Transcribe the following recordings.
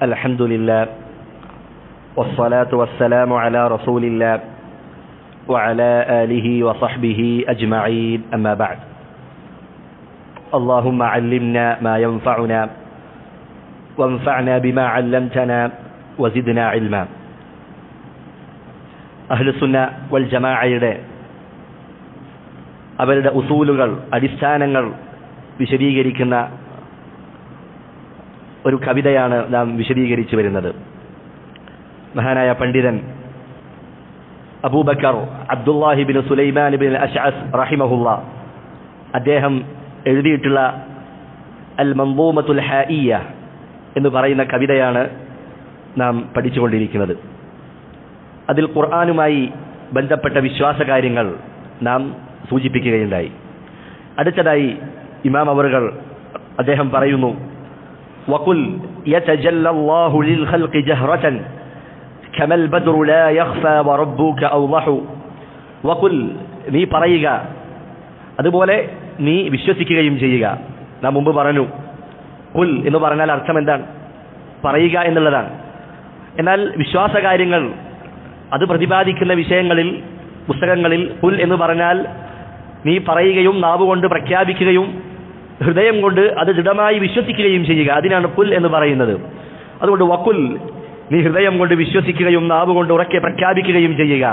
الحمد لله والصلاة والسلام على رسول الله وعلى آله وصحبه أجمعين أما بعد اللهم علمنا ما ينفعنا وانفعنا بما علمتنا وزدنا علما أهل السنة والجماعة അവരുടെ ഉസൂലുകൾ അടിസ്ഥാനങ്ങൾ വിശദീകരിക്കുന്ന ഒരു കവിതയാണ് നാം വിശദീകരിച്ചു വരുന്നത്. മഹാനായ പണ്ഡിതൻ Abu Bakr Abdullahi bin Sulaiman bin Ash'ath റഹിമഹുല്ലാ അദ്ദേഹം എഴുതിയിട്ടുള്ള അൽ മൻദൂമത്തുൽ ഹായിയ എന്ന് പറയുന്ന കവിതയാണ് നാം പഠിച്ചുകൊണ്ടിരിക്കുന്നത്. അതിൽ ഖുർആനുമായി ബന്ധപ്പെട്ട വിശ്വാസകാര്യങ്ങൾ നാം സൂചിപ്പിക്കുകയുണ്ടായി. അടുത്തതായി ഇമാം അവറുകൾ അദ്ദേഹം പറയുന്നു, വഖുൽ യതജല്ലല്ലാഹു ലിൽ ഖൽഖി ജഹ്റതൻ കമൽ ബദ്റു ലാ യഖ്ഫാ വറബ്ബുക അവളഹു. വഖുൽ, നീ പറയുക, അതുപോലെ നീ വിശ്വസിക്കുകയും ചെയ്യുക. നാം മുമ്പ് പറഞ്ഞു, ഖുൽ എന്ന് പറഞ്ഞാൽ അർത്ഥം എന്താണ്? പറയുക എന്നുള്ളതാണ്. എന്നാൽ വിശ്വാസകാര്യങ്ങൾ അത് പ്രതിപാദിക്കുന്ന വിഷയങ്ങളിൽ പുസ്തകങ്ങളിൽ ഖുൽ എന്ന് പറഞ്ഞാൽ നീ പറയുകയും നാവുകൊണ്ട് പ്രഖ്യാപിക്കുകയും ഹൃദയം കൊണ്ട് അത് ദൃഢമായി വിശ്വസിക്കുകയും ചെയ്യുക, അതിനാണ് ഖുൽ എന്ന് പറയുന്നത്. അതുകൊണ്ട് വഖുൽ, നീ ഹൃദയം കൊണ്ട് വിശ്വസിക്കുകയും നാവുകൊണ്ട് ഉറക്കെ പ്രഖ്യാപിക്കുകയും ചെയ്യുക.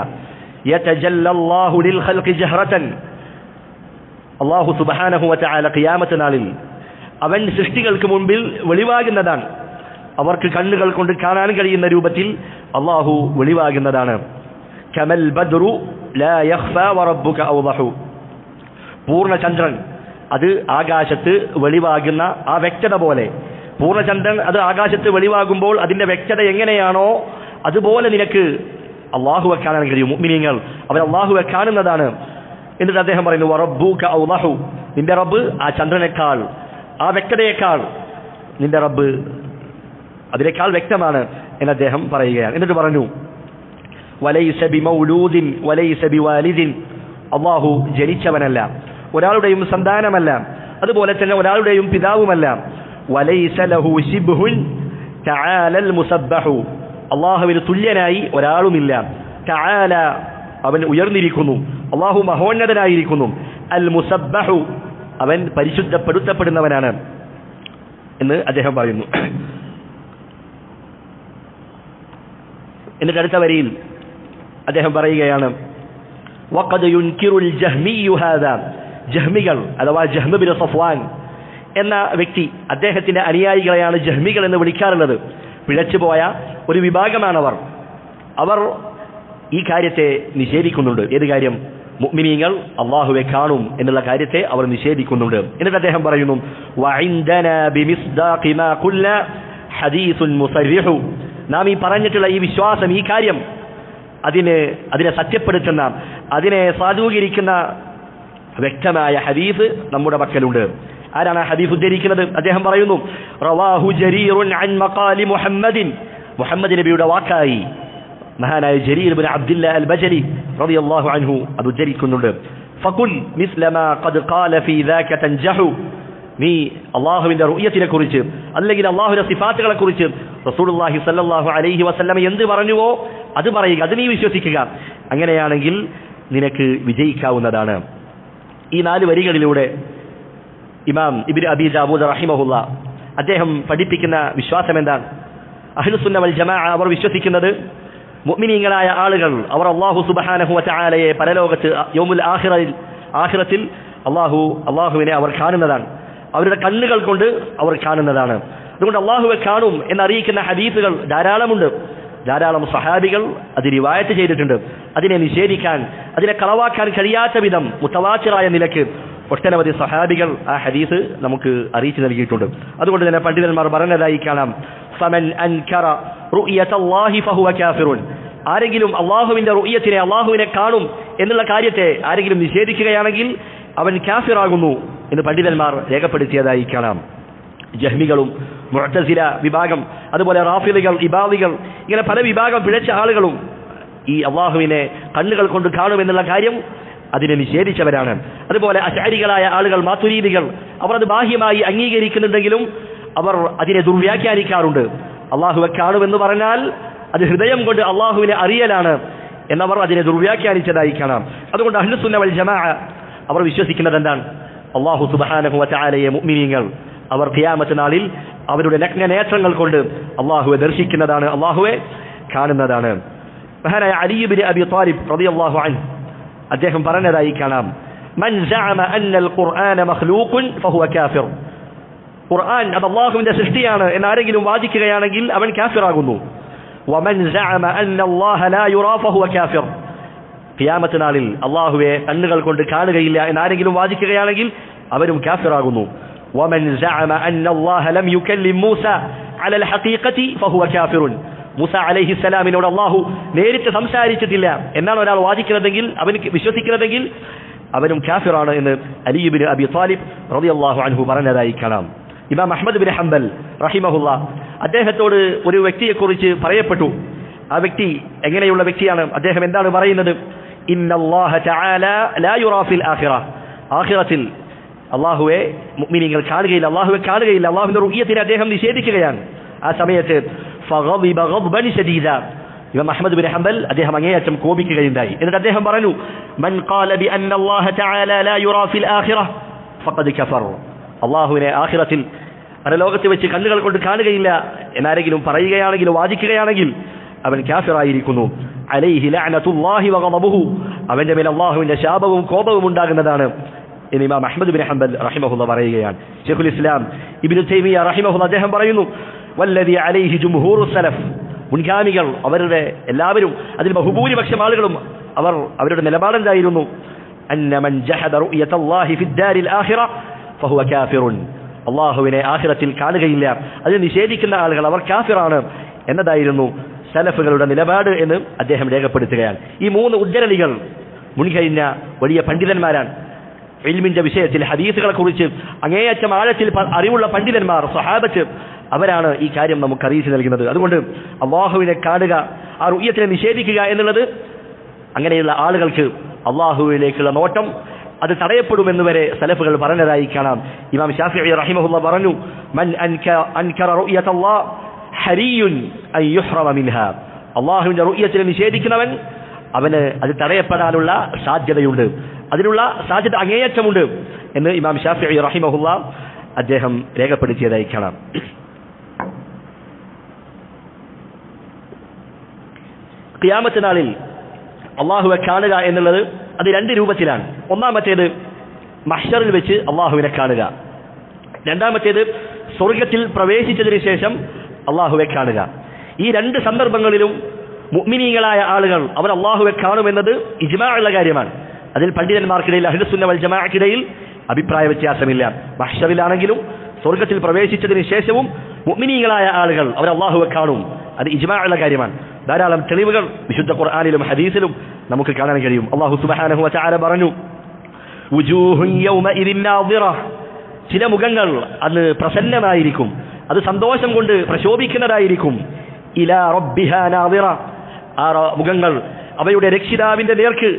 യതജല്ലല്ലാഹു ലിൽ ഖൽഖി ജഹ്റതൻ, അല്ലാഹു സുബ്ഹാനഹു വ തആല ഖിയാമത്ത് നാളിൽ അവൻ സൃഷ്ടികൾക്ക് മുൻപിൽ വെളിവാകുന്നതാണ്. അവർക്ക് കണ്ണുകൾ കൊണ്ട് കാണാൻ കഴിയുന്ന രൂപത്തിൽ അല്ലാഹു വെളിവാകുന്നതാണ്. കമൽ ബദ്റു ലാ യഖ്ഫാ വറബ്ബുക അവളഹു. പൂർണ്ണചന്ദ്രൻ അത് ആകാശത്ത് വെളിവാകുന്ന ആ വ്യക്തത പോലെ, പൂർണ്ണചന്ദ്രൻ അത് ആകാശത്ത് വെളിവാകുമ്പോൾ അതിന്റെ വ്യക്തത എങ്ങനെയാണോ അതുപോലെ നിനക്ക് അല്ലാഹുവെ കാണാൻ കഴിയും. മുഅ്മിനീങ്ങൾ അവർ അല്ലാഹുവെ കാണുന്നതാണ്. എന്നിട്ട് അദ്ദേഹം പറയുന്നു, വറബ്ബുക അവളഹു, നിന്റെ റബ്ബ് ആ ചന്ദ്രനേക്കാൾ, ആ വ്യക്തതയേക്കാൾ നിന്റെ റബ്ബ് അതിനേക്കാൾ വ്യക്തമാണ് എന്ന് അദ്ദേഹം പറയുകയാണ്. എന്നിട്ട് പറഞ്ഞു, വലൈസ ബിമൗലൂദിൻ വലൈസ ബിവാലിദിൻ, അല്ലാഹു ജനിച്ചവനല്ല, ഒരാളുടെയും സന്താനമല്ല, അതുപോലെ തന്നെ ഒരാളുടെയും പിതാവുമല്ല. വലൈസ ലഹു ശിബ്ഹുൻ തആലൽ മുസബ്ബഹു, അല്ലാഹുവിന് തുല്യനായി ഒരാളുമില്ല. തആല, അവൻ ഉയർന്നിരിക്കുന്നു, അല്ലാഹു മഹോന്നതനായിരിക്കുന്നു. അൽ മുസബ്ബഹു, അവൻ പരിശുദ്ധപ്പെടുത്തപ്പെടുന്നവനാണ് എന്ന് അദ്ദേഹം പറയുന്നു. എന്നിട്ട് അടുത്ത വരിയിൽ അദ്ദേഹം പറയുകയാണ്, വഖദ് യുൻകിറുൽ ജഹ്മിയ്യു ഹാദാ, ജഹ്മികൾ അഥവാ ജഹ്മ ബിൻ സഫ്വാൻ എന്ന വ്യക്തി, അദ്ദേഹത്തിന്റെ അനുയായികളെയാണ് ജഹ്മികൾ എന്ന് വിളിക്കാറുള്ളത്. പിഴച്ചുപോയ ഒരു വിഭാഗമാണവർ. അവർ ഈ കാര്യത്തെ നിഷേധിക്കുന്നുണ്ട്. ഏത് കാര്യം? മുഅ്മിനീങ്ങൾ അല്ലാഹുവെ കാണും എന്നുള്ള കാര്യത്തെ അവർ നിഷേധിക്കുന്നുണ്ട്. എന്നിട്ട് അദ്ദേഹം പറയുന്നു, വഇൻദനാ ബിമിസ്ദാഖി മാ ഖുൽനാ ഹദീസുൻ മുസർരിഹു, നാം ഈ പറഞ്ഞിട്ടുള്ള ഈ വിശ്വാസം, ഈ കാര്യം, അതിനെ സത്യപ്പെടുത്തുന്ന, അതിനെ സാധൂകരിക്കുന്ന വ്യക്തമായ ഹദീസ് നമ്മുടെ പക്കലുണ്ട്. ആരാണ് ആ ഹദീസ് ഉദ്ധരിക്കുന്നത്? അദ്ദേഹം പറയുന്നു, റവാഹു ജരീറുൻ അൻ മഖാലി മുഹമ്മദിൻ, മുഹമ്മദ് നബിയുടെ വാക്കായി മഹാനായ ജരീർ ഇബ്നു അബ്ദുല്ലാ അൽ ബജലി റളിയല്ലാഹു അൻഹു അത് ഉദ്ധരിക്കുന്നുണ്ട്. ഫഖുൽ മിസ്ല മാ ഖദ് ഖാല ഫീ ദാക തൻജഹു, നീ അല്ലാഹുവിന്റെ റുയത്തിനെ കുറിച്ച് അല്ലെങ്കിൽ അല്ലാഹുവിന്റെ സിഫാത്തുകളെ കുറിച്ച് റസൂലുള്ളാഹി സ്വല്ലല്ലാഹു അലൈഹി വസല്ലം എന്ത് പറഞ്ഞുവോ അത് പറയുക, അത് നീ വിശ്വസിക്കുക. അങ്ങനെയാണെങ്കിൽ നിനക്ക് വിജയിക്കാവുന്നതാണ്. ഈ 4 വരികളിലൂടെ ഇമാം ഇബ്നു അബീ ദാവൂദ് റഹിമഹുല്ലാ അദ്ദേഹം പഠിപ്പിക്കുന്ന വിശ്വാസം എന്താണ്? അഹ്ലുസുന്ന വൽ ജമാഅ അവർ വിശ്വസിക്കുന്നത് മുഅ്മിനീങ്ങളായ ആളുകൾ അവർ അല്ലാഹു സുബ്ഹാനഹു വ തആലയെ പരലോകത്ത് യൗമുൽ ആഖിറത്തിൽ അല്ലാഹുവിനെ അവർ കാണുന്നതാണ്. അവരുടെ കണ്ണുകൾ കൊണ്ട് അവർ കാണുന്നതാണ്. അതുകൊണ്ട് അല്ലാഹുവെ കാണും എന്നറിയിക്കുന്ന ഹദീസുകൾ ധാരാളമുണ്ട്. ധാരാളം സഹാബികൾ അത് റിവായത്ത് ചെയ്തിട്ടുണ്ട്. അതിനെ നിഷേധിക്കാൻ, അതിനെ കളവാക്കാൻ കഴിയാത്ത വിധം മുതവാത്തിറായ നിലക്ക് ഒട്ടനവധി സഹാബികൾ ആ ഹദീസ് നമുക്ക് അറിയിച്ചു നൽകിയിട്ടുണ്ട്. അതുകൊണ്ട് തന്നെ പണ്ഡിതന്മാർ പറഞ്ഞതായി കാണാം, ഫമൻ അൻകറ റുഅയതല്ലാഹി ഫഹുവ കാഫിറുൻ, ആരെങ്കിലും അല്ലാഹുവിന്റെ റുഅയത്തിനെ, അല്ലാഹുവിനെ കാണും എന്നുള്ള കാര്യത്തെ ആരെങ്കിലും നിഷേധിക്കുകയാണെങ്കിൽ അവൻ കാഫിറാകുന്നു എന്ന് പണ്ഡിതന്മാർ രേഖപ്പെടുത്തിയതായി കാണാം. ജഹ്മികളും മുഅ്തസില വിഭാഗം, അതുപോലെ റാഫിളികൾ, ഇബാദികൾ, ഇങ്ങനെ പല വിഭാഗം പിഴച്ച ആളുകളും ഈ അല്ലാഹുവിനെ കണ്ണുകൾ കൊണ്ട് കാണുമെന്നുള്ള കാര്യം അതിനെ നിഷേധിച്ചവരാണ്. അതുപോലെ അശ്അരികളായ ആളുകൾ, മാതുരീദികൾ, അവർ അത് ബാഹ്യമായി അംഗീകരിക്കുന്നുണ്ടെങ്കിലും അവർ അതിനെ ദുർവ്യാഖ്യാനിക്കാറുണ്ട്. അള്ളാഹുവെ കാണുമെന്ന് പറഞ്ഞാൽ അത് ഹൃദയം കൊണ്ട് അള്ളാഹുവിനെ അറിയലാണ് എന്നവർ അതിനെ ദുർവ്യാഖ്യാനിച്ചതായി കാണാം. അതുകൊണ്ട് അഹ്ലുസുന്ന വൽ ജമാഅ അവർ വിശ്വസിക്കുന്നത് എന്താണ്? അള്ളാഹു സുബ്ഹാനഹു വ തആലയെ മുഅ്മിനീങ്ങൾ അവർ ഖിയാമത്ത് നാളിൽ അവരുടെ നഗ്ന നേത്രങ്ങൾ കൊണ്ട് അള്ളാഹുവെ ദർശിക്കുന്നതാണ്, അള്ളാഹുവെ കാണുന്നതാണ്. മഹാനായ അലി ഇബ്നു അബി ത്വാലിബ് റളിയല്ലാഹു അൻഹു അദ്ദേഹം പറഞ്ഞതായി കാണാം, മൻ സഅമ അന്നൽ ഖുർആന മഖ്ലൂഖുൻ ഫഹുവ കാഫിർ. ഖുർആൻ അത് അള്ളാഹുവിന്റെ സൃഷ്ടിയാണ് എന്ന് ആരെങ്കിലും വാദിക്കുകയാണെങ്കിൽ അവൻ കാഫിറാകുന്നു. വമൻ സഅമ അന്നല്ലാഹ ലാ യുറാ ഫഹുവ കാഫിർ. ഖിയാമത്ത് നാളിൽ അള്ളാഹുവെ കണ്ണുകൾ കൊണ്ട് കാണുകയില്ല എന്ന് ആരെങ്കിലും വാദിക്കുകയാണെങ്കിൽ അവരും കാഫിറാകുന്നു. വമൻ സഅമ അന്നല്ലാഹ ലം യുകല്ലിം മൂസ അലൽ ഹഖീഖതി ഫഹുവ കാഫിറുൻ. മൂസ അലൈഹിസ്സലാമിനോട് അള്ളാഹു നേരിട്ട് സംസാരിച്ചിട്ടില്ല എന്നാണ് ഒരാൾ വാദിക്കുന്നതെങ്കിൽ, അവൻ വിശ്വസിക്കുന്നതെങ്കിൽ അവനും കാഫിറാണ് എന്ന് അലി ഇബ്നു അബി ത്വാലിബ് റളിയല്ലാഹു അൻഹു പറഞ്ഞതായി കാണാം. ഇമാം അഹ്മദ് ബിൻ ഹംബൽ റഹിമഹുല്ലാ അദ്ദേഹത്തോട് ഒരു വ്യക്തിയെക്കുറിച്ച് പറയപ്പെട്ടു. ആ വ്യക്തി എങ്ങനെയുള്ള വ്യക്തിയാണ്? അദ്ദേഹം എന്താണ് പറയുന്നത്? ഇന്നല്ലാഹ തആല ലാ യുറാ ഫിൽ ആഖിറ. ആഖിറത്തിൽ അള്ളാഹുവെ മുഅ്മിനീങ്ങൾ കാണുകയില്ല, അള്ളാഹുവെ കാണുകയില്ല. അള്ളാഹുവിന്റെ റുഹിയത്തിനെ അദ്ദേഹം നിഷേധിക്കുകയാണ്. ആ സമയത്ത് ഫഗളിബ ഗദ്ബൻ ശദീദ. ഇമാം അഹ്മദ് ബിൻ ഹംബൽ അദ്ദേഹം അങ്ങേയറ്റം കോപിക്കുകയുണ്ടായി. എന്നിട്ട് അദ്ദേഹം പറഞ്ഞു, മൻ ഖാല ബി അന്നല്ലാഹ തആല ലാ യുറാ ഫിൽ ആഖിറ ഫഖദ് കഫർ. അള്ളാഹുവിനെ ആഖിറത്തിൽ പരലോകത്ത് വെച്ച് കണ്ണുകൾ കൊണ്ട് കാണുകയില്ല എന്നാരെങ്കിലും പറയുകയാണെങ്കിൽ, വാദിക്കുകയാണെങ്കിൽ അവൻ കാഫിറായിരിക്കുന്നു. അലൈഹി ലഅനത്തുല്ലാഹി വഗളബുഹു. അവന്റെ മേൽ അള്ളാഹുവിന്റെ ശാപവും കോപവും ഉണ്ടാകുന്നതാണ് എന്ന് ഇമാം അഹ്മദ് ബിൻ ഹംബൽ റഹിമഹുല്ലാഹ് പറയുകയാണ്. ശൈഖുൽ ഇസ്ലാം ഇബ്നു തൈമിയ്യ റഹിമഹുല്ലാഹ് അദ്ദേഹം പറയുന്നു, വല്ലദി അലൈഹി ജുംഹൂറുസ് സലഫ്. മുൻഗാമികൾ അവരുടെ എല്ലാവരും അതിൽ ബഹുഭൂരിപക്ഷം ആളുകളും അവരുടെ നിലപാടെന്തായിരുന്നു? അന്ന മൻ ജഹദ റുഅയതല്ലാഹി ഫിദ്ദാരിൽ ആഖിറ ഫഹുവ കാഫിറുൻ. അള്ളാഹുവിനെ ആഖിറത്തിൽ കാണുകയില്ല, അത് നിഷേധിക്കുന്ന ആളുകൾ അവർ കാഫിറാണ് എന്നതായിരുന്നു സലഫുകളുടെ നിലപാട് എന്ന് അദ്ദേഹം രേഖപ്പെടുത്തുകയാണ്. ഈ മൂന്ന് ഉദ്ധരണികൾ മുൻകഴിഞ്ഞ വലിയ പണ്ഡിതന്മാരാണ്. ഇൽമിന്റെ വിഷയത്തിൽ ഹദീസുകളെ കുറിച്ച് അങ്ങേയറ്റം ആഴത്തിൽ അറിവുള്ള പണ്ഡിതന്മാർ, സ്വഹാബത്ത്, അവരാണ് ഈ കാര്യം നമുക്ക് അറിയിച്ചു നൽകുന്നത്. അതുകൊണ്ട് അള്ളാഹുവിനെ കാണുക, ആ റുഅയത്തിനെ നിഷേധിക്കുക എന്നുള്ളത് അങ്ങനെയുള്ള ആളുകൾക്ക് അള്ളാഹുവിലേക്കുള്ള നോട്ടം അത് തടയപ്പെടുമെന്ന് വരെ സലഫുകൾ പറഞ്ഞതായി കാണാം. ഇമാം ശാഫിഈ റഹിമഹുല്ലാഹ് പറഞ്ഞു, മൻ അൻകറ റുഅയതല്ലാഹ് ഹരിയുൻ അൻ യുഹ്റമ മിൻഹാ. അള്ളാഹുവിന്റെ റുഅയത്തിനെ നിഷേധിക്കുന്നവൻ അവന് അത് തടയപ്പെടാനുള്ള സാധ്യതയുണ്ട്, അതിനുള്ള സാധ്യത അങ്ങേയറ്റമുണ്ട് എന്ന് ഇമാം ശാഫിഈ റഹിമഹുല്ലാഹ് അദ്ദേഹം രേഖപ്പെടുത്തിയതായി കാണാം. ഖിയാമത്ത് നാളിൽ അള്ളാഹുവെ കാണുക എന്നുള്ളത് അത് രണ്ട് രൂപത്തിലാണ്. ഒന്നാമത്തേത് മഹ്ശറിൽ വെച്ച് അള്ളാഹുവിനെ കാണുക, രണ്ടാമത്തേത് സ്വർഗത്തിൽ പ്രവേശിച്ചതിന് ശേഷം അള്ളാഹുവെ കാണുക. ഈ രണ്ട് സന്ദർഭങ്ങളിലും മുഅ്മിനീങ്ങളായ ആളുകൾ അവർ അള്ളാഹുവെ കാണുമെന്നത് ഇജ്മാഉള്ള കാര്യമാണ്. അതിൽ പണ്ഡിതന്മാർക്കിടയിൽ അഹ്ലുസുന്ന വൽ ജമാഅക്കിടയിൽ അഭിപ്രായ വ്യത്യാസമില്ല. മഹ്ശറിലാണെങ്കിലും സ്വർഗത്തിൽ പ്രവേശിച്ചതിന് ശേഷവും മുഅ്മിനീങ്ങളായ ആളുകൾ അവർ അള്ളാഹുവെ കാണും, അത് ഇജ്മാഉള്ള കാര്യമാണ്. ധാരാളം തെളിവുകൾ വിശുദ്ധ ഖുർആനിലും ഹദീസിലും നമുക്ക് കാണാൻ കഴിയും. അല്ലാഹു സുബ്ഹാനഹു വ തആല പറഞ്ഞു, വുജൂഹുൻ യൗമഇദിൻ നാദിറ. ചില മുഖങ്ങൾ അന്ന് പ്രസന്നമായിരിക്കും, അത് സന്തോഷം കൊണ്ട് പ്രശോഭിക്കുന്നതായിരിക്കും. ഇലാ റബ്ബിഹാ നാദിറ. ആ മുഖങ്ങൾ അവയുടെ രക്ഷിതാവിന്റെ നേർക്ക്